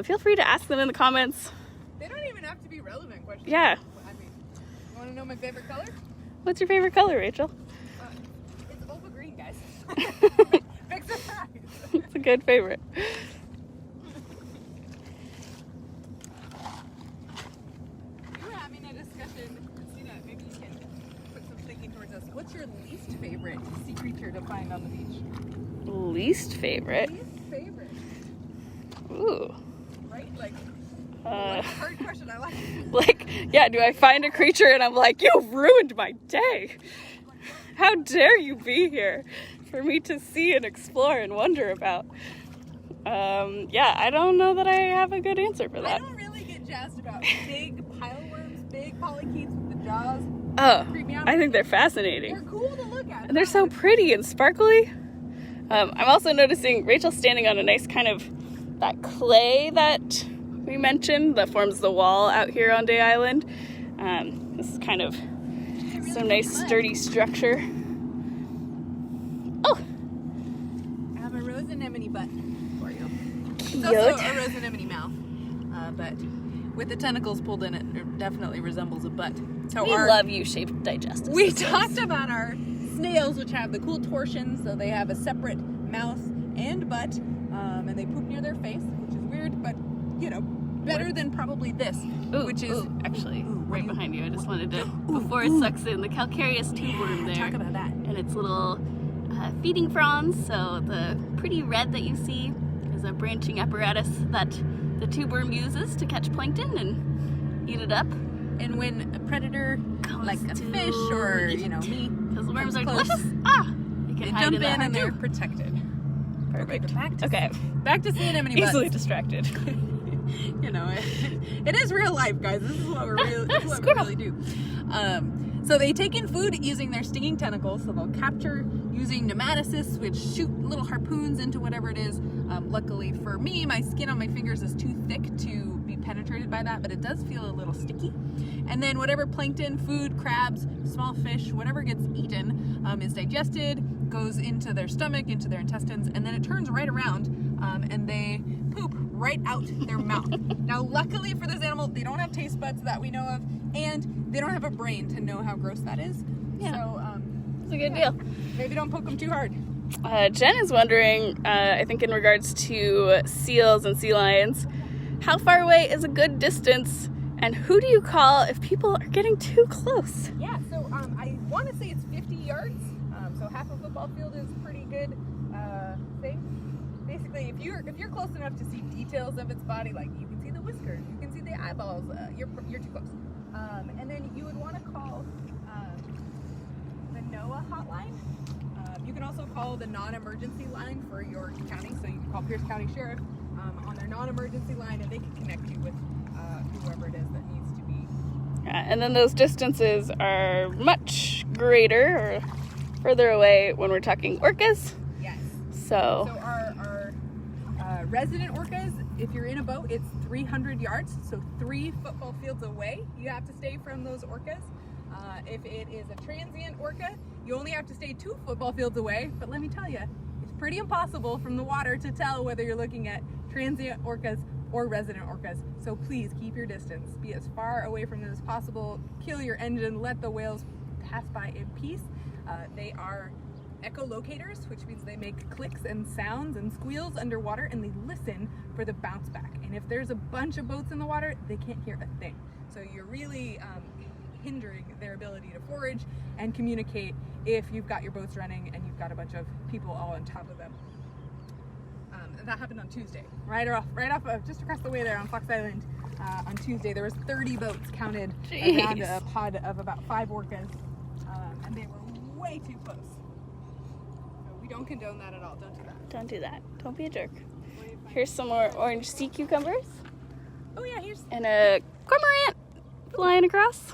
feel free to ask them in the comments. They don't even have to be relevant questions. Yeah. I mean, you want to know my favorite color? What's your favorite color, Rachel? It's opal green, guys. Big surprise. It's a good favorite. We were having a discussion, Christina, maybe you can put some thinking towards us. What's your least favorite sea creature to find on the beach? Least favorite? Least favorite. Ooh. Right? Like, that's a hard question. I like it. Like, yeah, do I find a creature and I'm like, you've ruined my day. How dare you be here for me to see and explore and wonder about? Yeah, I don't know that I have a good answer for I that. don't really get jazzed about big pileworms, big polychaetes with the jaws. Oh, Creep me out. I think they're fascinating. They're cool to look at. And they're so pretty and sparkly. I'm also noticing Rachel standing on a nice kind of that clay that we mentioned that forms the wall out here on Day Island. This is kind of some nice sturdy structure. Oh! I have a rose anemone butt for you. Cute. It's also a rose anemone mouth, but with the tentacles pulled in, it definitely resembles a butt. So We love U-shaped digestive We systems. talked about our snails, which have the cool torsions, so they have a separate mouth and butt, and they poop near their face, which is weird, but you know, better than probably this, which is actually right you- behind you. I just wanted to, before it sucks in, the calcareous tube worm there. talk about that. And its little feeding fronds. So the pretty red that you see is a branching apparatus that the tube worm uses to catch plankton and eat it up. And when a predator, like a fish or you know me, Because the worms are close. delicious. Ah! You they can hide jump in in that and they're tube. protected. Perfect. Okay, back to sea anemone butts. Easily distracted. You know, it is real life, guys. This is what we're really, this is what we Squirrel. really do. So they take in food using their stinging tentacles. So they'll capture using nematocysts, which shoot little harpoons into whatever it is. Luckily for me, my skin on my fingers is too thick to be penetrated by that, but it does feel a little sticky. And then whatever plankton, food, crabs, small fish, whatever gets eaten is digested, goes into their stomach, into their intestines, and then it turns right around and they poop right out their mouth. Now, luckily for this animal, they don't have taste buds that we know of, and they don't have a brain to know how gross that is. Yeah. So, It's a good deal. maybe don't poke them too hard. Jen is wondering, I think in regards to seals and sea lions, how far away is a good distance, and who do you call if people are getting too close? Yeah, so I want to say it's 50 yards. So half a football field is pretty good thing. Basically, if you're close enough to see details of its body, like you can see the whiskers, you can see the eyeballs, you're too close. And then you would want to call the NOAA hotline. You can also call the non-emergency line for your county. So you can call Pierce County Sheriff on their non-emergency line, and they can connect you with whoever it is that needs to be. And then those distances are much greater or further away when we're talking orcas. Yes. So So our resident orcas, if you're in a boat, it's 300 yards, so 3 football fields away. You have to stay from those orcas. If it is a transient orca, you only have to stay 2 football fields away. But let me tell you, it's pretty impossible from the water to tell whether you're looking at transient orcas or resident orcas. So please keep your distance. Be as far away from them as possible. Kill your engine. Let the whales pass by in peace. They are echolocators, which means they make clicks and sounds and squeals underwater, and they listen for the bounce back. And if there's a bunch of boats in the water, they can't hear a thing. So you're really hindering their ability to forage and communicate if you've got your boats running and you've got a bunch of people all on top of them. That happened on Tuesday, right off just across the way there on Fox Island. On Tuesday, there was 30 boats counted around a pod of about 5 orcas, and they were way too close. So we don't condone that at all. Don't do that. don't do that. Don't be a jerk. Here's some more orange sea cucumbers Oh yeah, here's. and a cormorant flying across.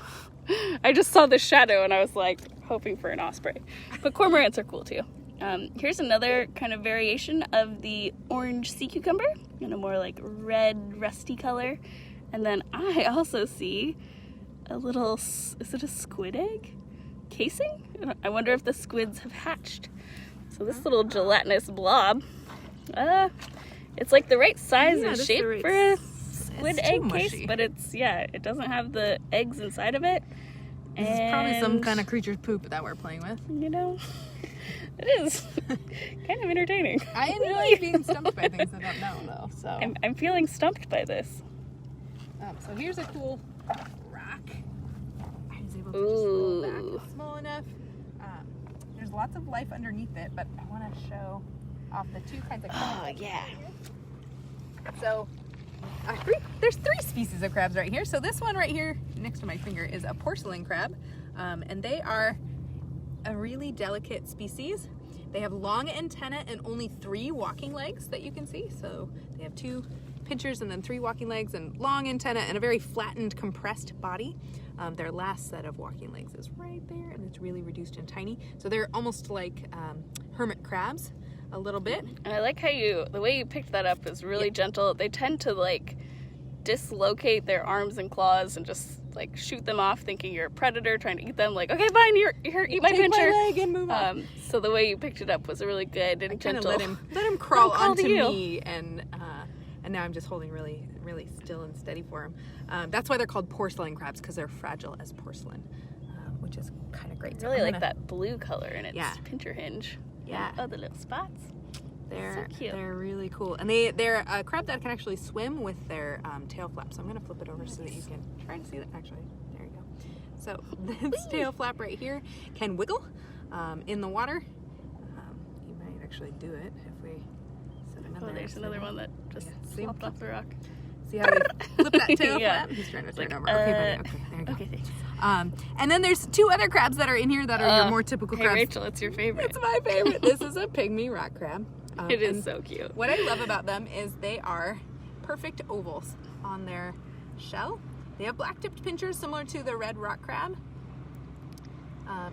I just saw the shadow and I was like hoping for an osprey. But cormorants are cool too. Here's another kind of variation of the orange sea cucumber in a more like red, rusty color. And then I also see a little, is it a squid egg casing? I wonder if the squids have hatched. So this little gelatinous blob, it's like the right size and shape for a squid egg case, but it doesn't have the eggs inside of it. This is probably some kind of creature's poop that we're playing with. You know, it is kind of entertaining. I enjoy being stumped by things I don't know, though. So I'm feeling stumped by this. So here's a cool rock. I was able to just roll back. It's small enough. There's lots of life underneath it, but I want to show off the two kinds of crabs. Oh, yeah. So there's 3 species of crabs right here. So this one right here next to my finger is a porcelain crab, and they are a really delicate species. They have long antennae and only 3 walking legs that you can see. So they have 2 pinchers and then 3 walking legs and long antennae and a very flattened, compressed body. Their last set of walking legs is right there, and it's really reduced and tiny. So they're almost like hermit crabs a little bit. And I like how the way you picked that up is really gentle. They tend to like dislocate their arms and claws and just like shoot them off, thinking you're a predator trying to eat them. Like, okay, fine, here, eat my pincher. Take my leg and move on. So the way you picked it up was really good and gentle. Let him crawl onto me, and now I'm just holding really, really still and steady for him. That's why they're called porcelain crabs, because they're fragile as porcelain, which is kind of great. I really like that blue color in its pincher hinge. Yeah. Oh, the little spots. They're so cute. They're really cool, and they're a crab that can actually swim with their tail flap. So I'm gonna flip it over so that you can try to see that. Actually, there you go. So this tail flap right here can wiggle in the water. You might actually do it if we set it in there. Oh, there's another one that just flopped off the rock. See how they flip that tail Yeah. flap? He's trying to turn over. Okay, buddy. Okay, there you go. Okay, thanks. And then there's 2 other crabs that are in here that are your more typical crabs. Rachel, it's your favorite. It's my favorite. This is a pygmy rock crab. It is so cute. What I love about them is they are perfect ovals on their shell. They have black-tipped pinchers similar to the red rock crab.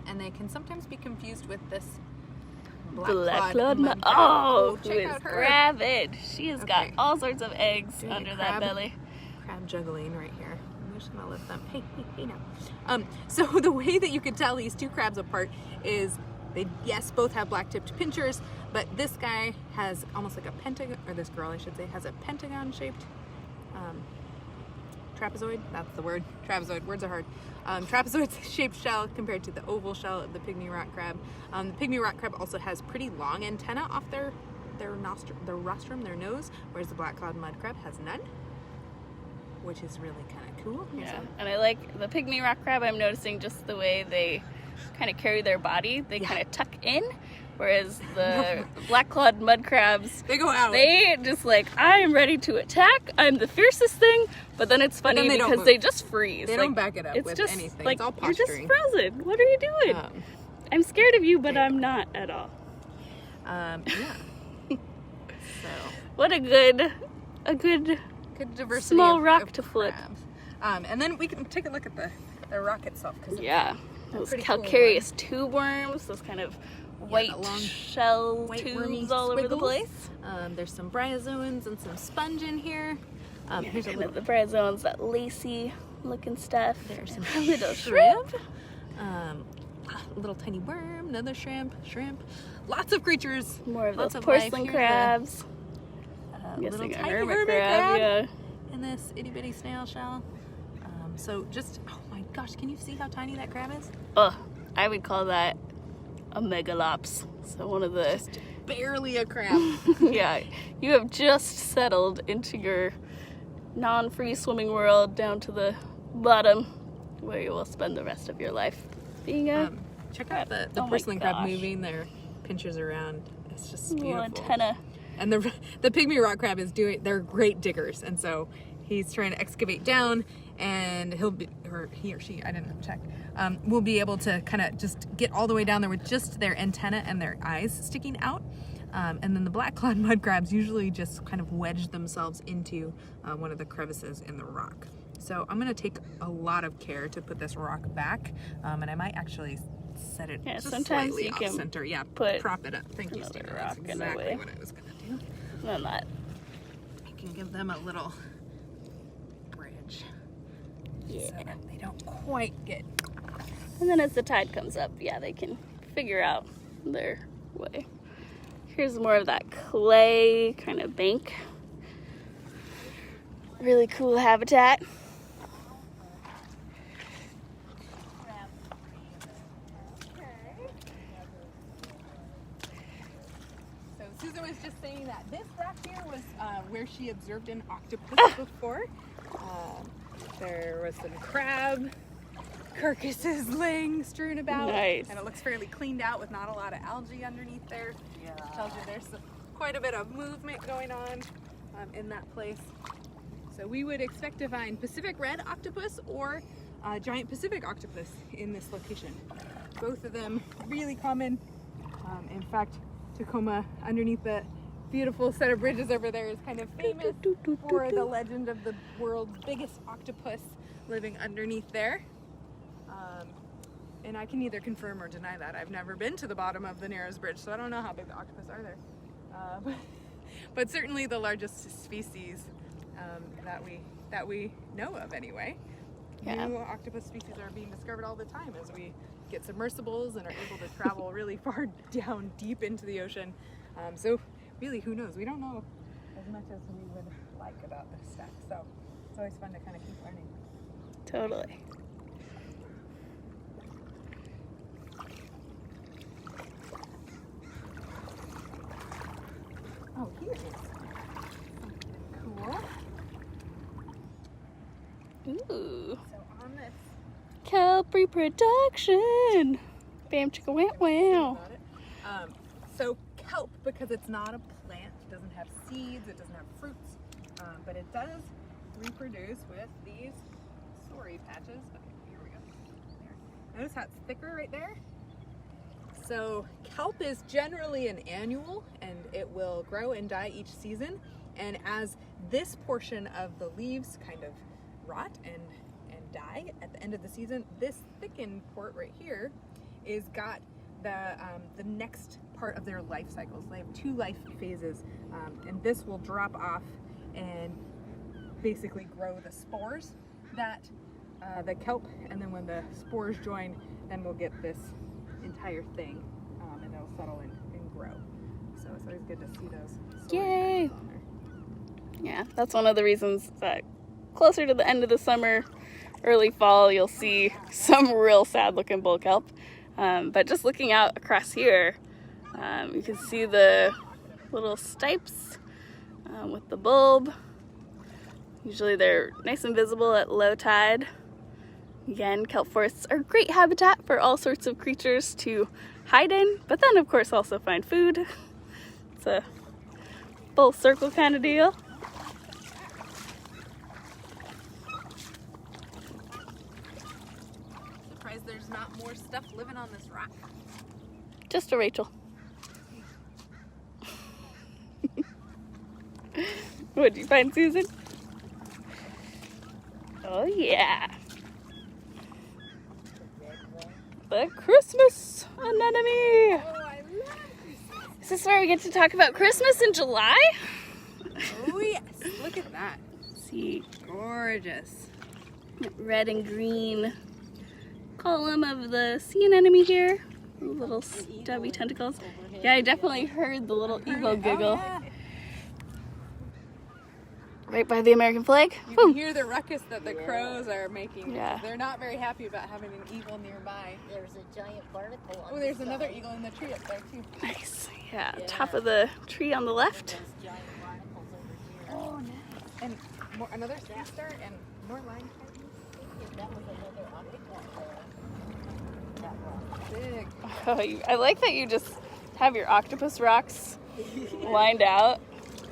And they can sometimes be confused with this black-clawed mud crab. Oh, who check is out her. rabid. She has got all sorts of eggs Doing under a that belly. Crab juggling right here. I'm just gonna lift them. Hey now. So the way that you could tell these 2 crabs apart is they, both have black-tipped pinchers, but this guy has almost like a pentagon, or this girl, I should say, has a pentagon-shaped trapezoid. That's the word. Trapezoid. Words are hard. Trapezoid-shaped shell compared to the oval shell of the pygmy rock crab. The pygmy rock crab also has pretty long antennae off their rostrum, their nose, whereas the black-clawed mud crab has none, which is really kind of cool. Yeah, and I like the pygmy rock crab. I'm noticing just the way they kind of carry their body. They kind of tuck in, whereas the black-clawed mud crabs, they go out. They just like, I am ready to attack. I'm the fiercest thing. But then it's funny because they just freeze. They don't back it up with anything. Like, it's all posturing. You're just frozen. What are you doing? I'm scared of you, but I'm not at all. Yeah. So what a good diversity small of rock to flip. And then we can take a look at the rock itself. Those calcareous tube worms, those kind of white shell tubes all over the place. There's some bryozoans and some sponge in here. Here's a little the bryozoans, that lacy looking stuff. There's some little shrimp. A little tiny worm, another shrimp. Lots of creatures. More of those porcelain crabs. Little tiny hermit crab. Yeah. And this itty bitty snail shell. So just, oh my gosh, can you see how tiny that crab is? I would call that a megalops. So one of the... Just barely a crab. Yeah, you have just settled into your non-free swimming world down to the bottom where you will spend the rest of your life being a check out the porcelain crab moving their pinchers around. It's just beautiful. Antenna. And the pygmy rock crab they're great diggers, and so he's trying to excavate down, and he or she, I didn't check, will be able to kind of just get all the way down there with just their antenna and their eyes sticking out. And then the black-clawed mud crabs usually just kind of wedge themselves into one of the crevices in the rock. So I'm going to take a lot of care to put this rock back, and I might actually set it just slightly off center. Yeah, prop it up. Thank you, Steve. That's exactly what I was going to do. No, not. I can give them a little bridge Yeah. So that they don't quite get. And then as the tide comes up, yeah, they can figure out their way. Here's more of that clay kind of bank. Really cool habitat. So Susan was just saying that this rock here was where she observed an octopus before. There was some crab carcasses laying strewn about. Nice. And it looks fairly cleaned out with not a lot of algae underneath there. Yeah. Tells you there's quite a bit of movement going on in that place. So we would expect to find Pacific red octopus or giant Pacific octopus in this location. Both of them really common. In fact, Tacoma, underneath the beautiful set of bridges over there, is kind of famous for the legend of the world's biggest octopus living underneath there. And I can neither confirm or deny that. I've never been to the bottom of the Narrows Bridge, so I don't know how big the octopus are there. But certainly the largest species that we know of anyway. Yeah. New octopus species are being discovered all the time as we get submersibles and are able to travel really far down deep into the ocean. So really, who knows? We don't know as much as we would like about this stuff. So it's always fun to kind of keep learning. Totally. Oh, here is something cool. Ooh. So on this, Kelp reproduction. Bam chicka wow wow. about it. So kelp, because it's not a plant, it doesn't have seeds, it doesn't have fruits, but it does reproduce with these sorry patches. Okay, here we go. There. Notice how it's thicker right there? So kelp is generally an annual, and it will grow and die each season. And as this portion of the leaves kind of rot and die at the end of the season, this thickened part right here is got the next part of their life cycles. They have 2 life phases, and this will drop off and basically grow the spores that the kelp, and then when the spores join, then we'll get this entire thing, and it'll settle and grow. So it's always good to see those. Yay! On there. Yeah, that's one of the reasons that closer to the end of the summer, early fall, you'll see some real sad looking bull kelp. But just looking out across here, you can see the little stipes with the bulb. Usually they're nice and visible at low tide. Again, kelp forests are great habitat for all sorts of creatures to hide in, but then of course also find food. It's a full circle kind of deal. Surprised there's not more stuff living on this rock. Just a Rachel. What'd you find, Susan? Oh yeah. The Christmas anemone. Oh, I love Christmas. Is this where we get to talk about Christmas in July? Oh yes, look at that. See, Gorgeous. red and green column of the sea anemone here. Little stubby tentacles. Yeah, I definitely heard the little eagle giggle. Oh, yeah. Right by the American flag. You Woo. can hear the ruckus that the crows are making. Yeah. They're not very happy about having an eagle nearby. There's a giant barnacle on Oh, there's another eagle in the tree up there too. Nice. Yeah, top of the tree on the left. There's giant barnacles over here. Oh, nice. And more, another sea star and more line kites. That was another octopus. That rock. Big. Oh, I like that you just have your octopus rocks lined out.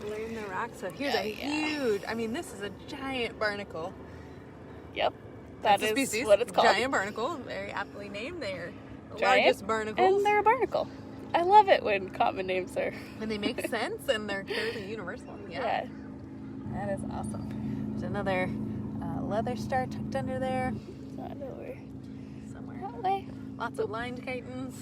Laying the rock. So here's a Yeah. huge, I mean, this is a giant barnacle. Yep, That's that the is species. what it's called. Giant barnacle, very aptly named. They're the Giant, largest barnacles. and they're a barnacle. I love it when common names are. And they make sense and they're fairly universal. Yeah. That is awesome. There's another leather star tucked under there. Not over Somewhere. that way. Lots of lined chitons.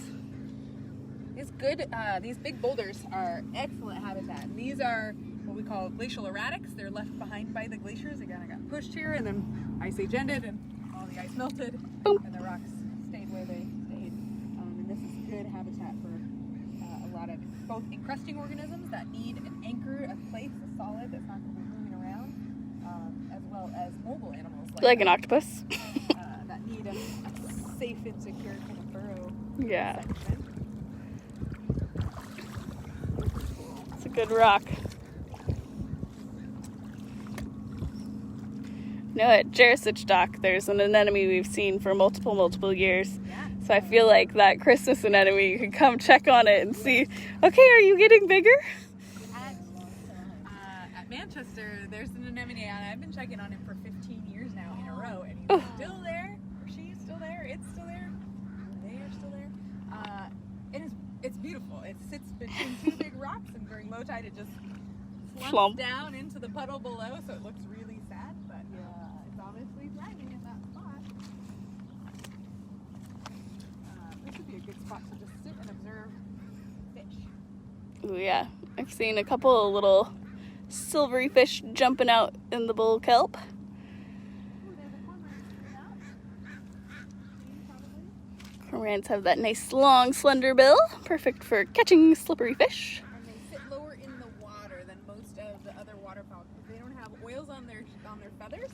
These big boulders are excellent habitat. These are what we call Glacial Erratics. They're left behind by the glaciers. Again, I got pushed here, and then Ice Age ended, and all the ice melted, and the rocks stayed where they stayed. And this is good habitat for a lot of both encrusting organisms that need an anchor, a place, a solid that's not going to be moving around, as well as mobile animals Like an octopus. that need a safe and secure kind of burrow. Yeah. Section. It's a good rock. You know, at Jersich Dock, there's an anemone we've seen for multiple years. Yeah. So I feel like that Christmas anemone, you can come check on it and see, okay, are you getting bigger? At Manchester, there's an anemone, and I've been checking on him for 15 years now in a row, and he's still there, or she's still there, it's still there, they are still there. And it's beautiful. It sits between two big rocks, and during low tide, it just slumps down into the puddle below, so it looks really sad, but it's obviously thriving in that spot. This would be a good spot to just sit and observe fish. Ooh, yeah. I've seen a couple of little silvery fish jumping out in the bull kelp. Ooh, there's a cormorant coming out. Probably. Cormorants have that nice long slender bill, perfect for catching slippery fish. And they sit lower in the water than most of the other waterfowl because they don't have oils on their feathers,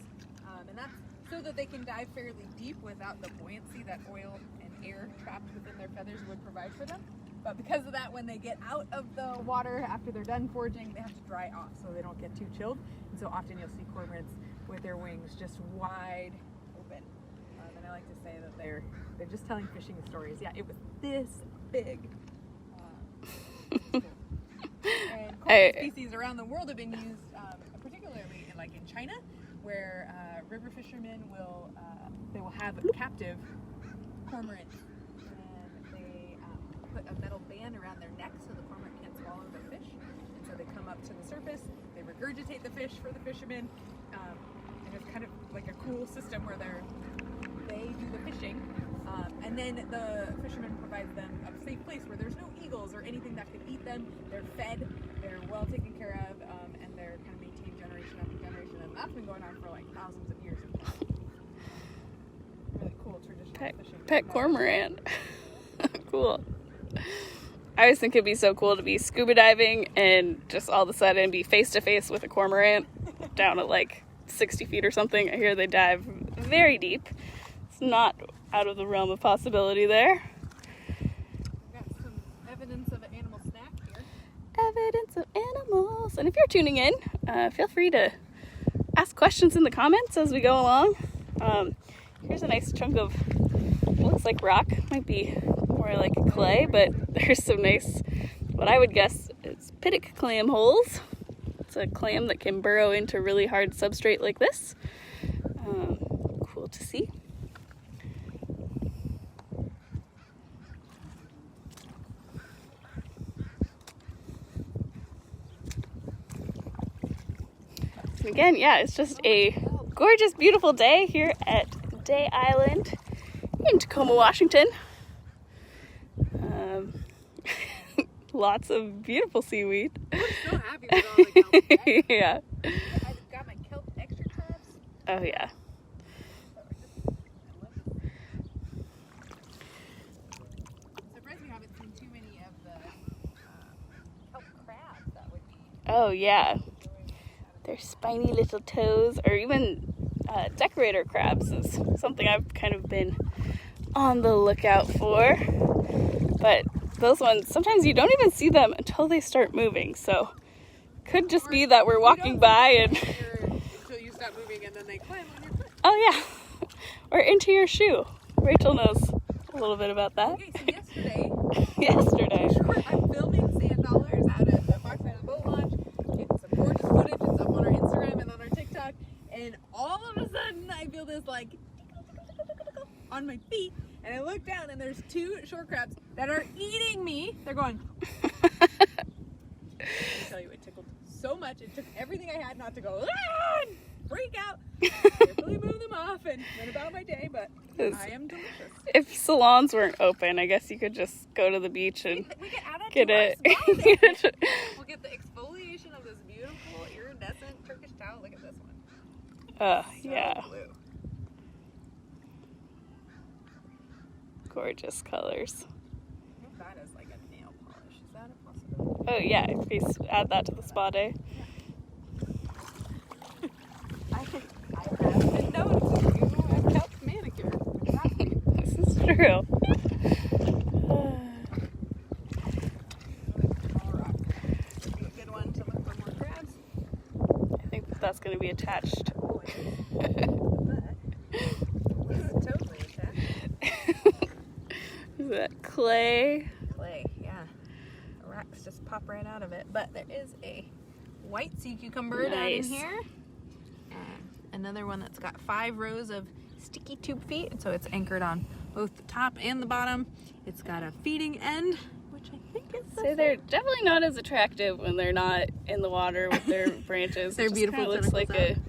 and that's so that they can dive fairly deep without the buoyancy that oil and air trapped within their feathers would provide for them. But because of that, when they get out of the water after they're done foraging, they have to dry off so they don't get too chilled. And so often you'll see cormorants with their wings just wide open. And I like to say that they're just telling fishing stories. Yeah, it was this big. And cormorant species around the world have been used, particularly in China, where river fishermen will have captive cormorants, and they put a metal band around their neck so the cormorant can't swallow the fish. And so they come up to the surface, they regurgitate the fish for the fishermen, and it's kind of like a cool system where they do the fishing, and then the fisherman provides them a safe place where there's no eagles or anything that could eat them. They're fed, they're well taken care of, and they're kind of maintained generation after generation, and that's been going on for like thousands of years. Really cool traditional fishing. Pet cormorant. Cool. I always think it'd be so cool to be scuba diving and just all of a sudden be face to face with a cormorant down at like 60 feet or something. I hear they dive very deep. It's not out of the realm of possibility there. We've got some evidence of an animal snack here. Evidence of animals. And if you're tuning in, feel free to ask questions in the comments as we go along. Here's a nice chunk of, looks like rock, might be more like clay, but there's some nice, what I would guess is pittock clam holes. It's a clam that can burrow into really hard substrate like this. Cool to see. Again, yeah, it's just a gorgeous, beautiful day here at Day Island in Tacoma, Washington. Lots of beautiful seaweed. I'm so happy with all the kelp. Yeah. I've got my kelp extra crabs. Oh, yeah. I'm surprised we haven't seen too many of the kelp crabs that would be. Oh, yeah. Their spiny little toes, or even decorator crabs is something I've kind of been on the lookout for. But those ones, sometimes you don't even see them until they start moving. So could just be that we're walking by and until you stop moving and then they climb on your foot. oh yeah, or into your shoe. Rachel knows a little bit about that. Okay, so Yesterday. I'm filming sand dollars out at the Fox Island boat launch. Getting some gorgeous footage. It's up on our Instagram and on our TikTok. And all of a sudden, I feel this like on my feet, and I look down, and there's two shore crabs that are eating me. They're going. I tell you, it tickled so much. It took everything I had not to go and freak out. I really moved them off and went about my day, but I am delicious. If salons weren't open, I guess you could just go to the beach and we could add it get to it. our spa day. We'll get the exfoliation of this beautiful Yeah. Blue. Gorgeous colors. That is like a nail polish. Is that a possibility? Oh yeah, if you add that to the spa day. I have been known to do a kelp manicure. This is true. Would be a good one to look for more crabs. I think that's going to be attached. Totally attached. Is that clay? Clay, yeah. The rocks just pop right out of it. But there is a white sea cucumber down in Nice. here. Another one that's got 5 rows of sticky tube feet, and so it's anchored on both the top and the bottom. It's got a feeding end, which I think is the So they're definitely not as attractive when they're not in the water with their branches. They're It just beautiful kinda looks like tentacles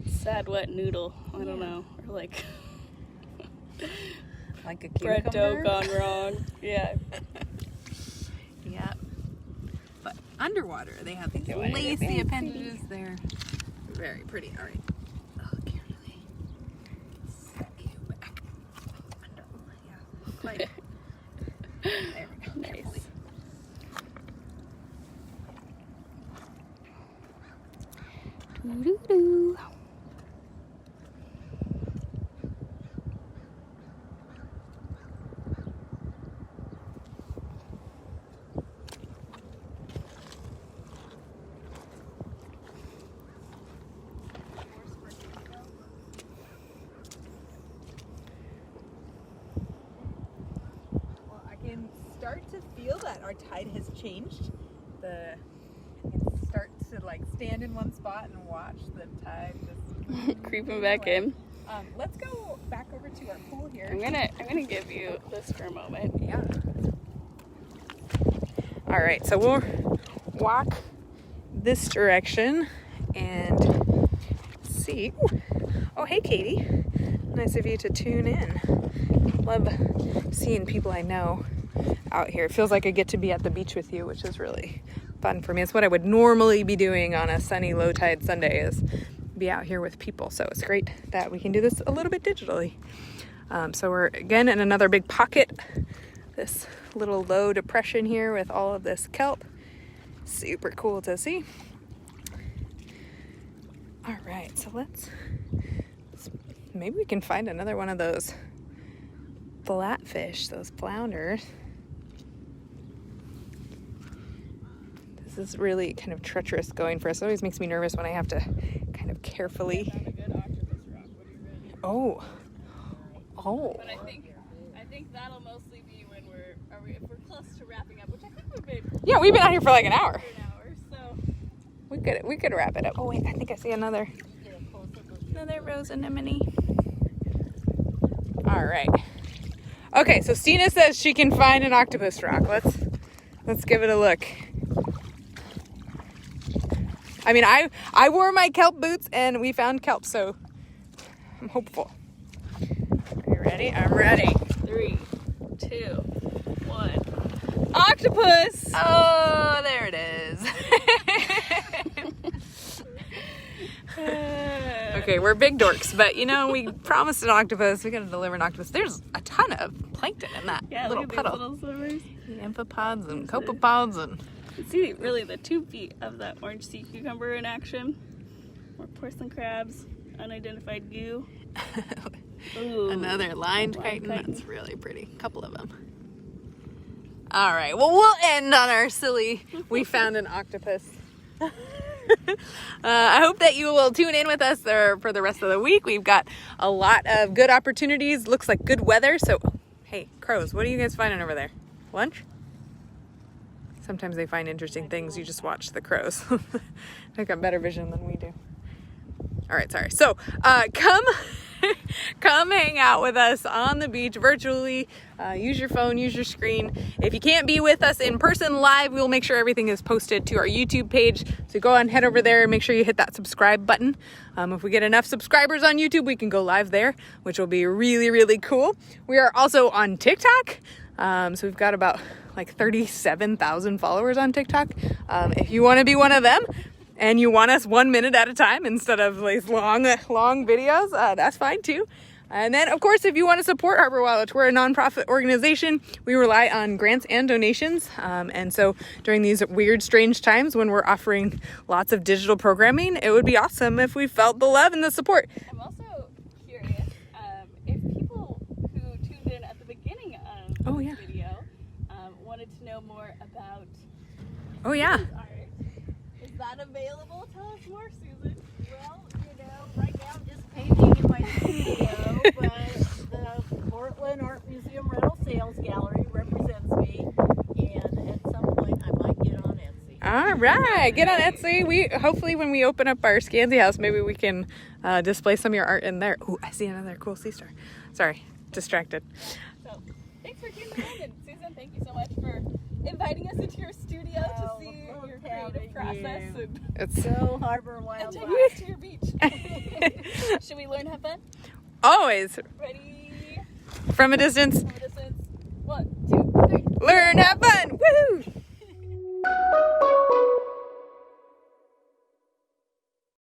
a sad wet noodle. I don't know. Or like like a bread dough cucumber. gone wrong. Yeah. Yeah. But underwater, they have these They wanna get lacy fancy. appendages. They're very pretty. All right. Oh, Kimberly. So cute. Under, yeah. Look like. There we go. Nice. Kimberly. Doo-doo-doo. Well, I can start to feel that our tide has changed. I can start to like stand in one spot and watch the tide just Creeping back in. Let's go back over to our pool here. I'm gonna give you this for a moment. Yeah. All right, so we'll walk this direction and see. Oh, hey, Katie. Nice of you to tune in. Love seeing people I know out here. It feels like I get to be at the beach with you, which is really fun for me. It's what I would normally be doing on a sunny, low tide Sunday, is be out here with people. So it's great that we can do this a little bit digitally. So we're again in another big pocket, this little low depression here with all of this kelp. Super cool to see. All right, so maybe we can find another one of those flatfish, those flounders. This is really kind of treacherous going for us. It always makes me nervous when I have to kind of carefully. Oh. But I think that'll mostly be when if we're close to wrapping up, which I think we've been. Yeah, we've been out here for like an hour. So We could wrap it up. Oh wait, I think I see another rose anemone. All right. Okay, so Stina says she can find an octopus rock. Let's give it a look. I mean, I wore my kelp boots and we found kelp, so I'm hopeful. Are you ready? I'm ready. 3, 2, 1. Octopus! Oh, there it is. Okay, we're big dorks, but you know, we promised an octopus. We gotta deliver an octopus. There's a ton of plankton in that little look at puddle. these little slivers. Amphipods and copepods and... You see really the 2 feet of that orange sea cucumber in action. More porcelain crabs, unidentified goo. Ooh, Another lined lined chitin. chitin. That's really pretty. A couple of them. All right. Well, we'll end on our silly, we found an octopus. I hope that you will tune in with us for the rest of the week. We've got a lot of good opportunities. Looks like good weather. So, hey, crows, what are you guys finding over there? Lunch? Sometimes they find interesting things. You just watch the crows. They've got better vision than we do. All right, sorry. So come hang out with us on the beach virtually. Use your phone, use your screen. If you can't be with us in person live, we'll make sure everything is posted to our YouTube page. So go on, head over there and make sure you hit that subscribe button. If we get enough subscribers on YouTube, we can go live there, which will be really, really cool. We are also on TikTok. So we've got about like 37,000 followers on TikTok. If you want to be one of them and you want us 1 minute at a time instead of these long videos, that's fine too. And then, of course, if you want to support Harbor WildWatch, we're a nonprofit organization. We rely on grants and donations. And so during these weird, strange times when we're offering lots of digital programming, it would be awesome if we felt the love and the support. I'm also curious if people who tuned in at the beginning of the video wanted to know more about Susan's art. Is that available? Tell us more, Susan. Well, you know, right now I'm just painting in my studio, but the Portland Art Museum Rental Sales Gallery represents me, and at some point I might get on Etsy. All right, get on Etsy. We hopefully when we open up our Scansy house, maybe we can display some of your art in there. Oh, I see another cool sea star. Sorry, distracted. So thanks for tuning in, and Susan, thank you so much for inviting us into your studio to see your creative process It's Go Harbor and WildWatch. taking us to your beach. Should we learn to have fun? always Ready? from a distance. From a distance. 1, 2.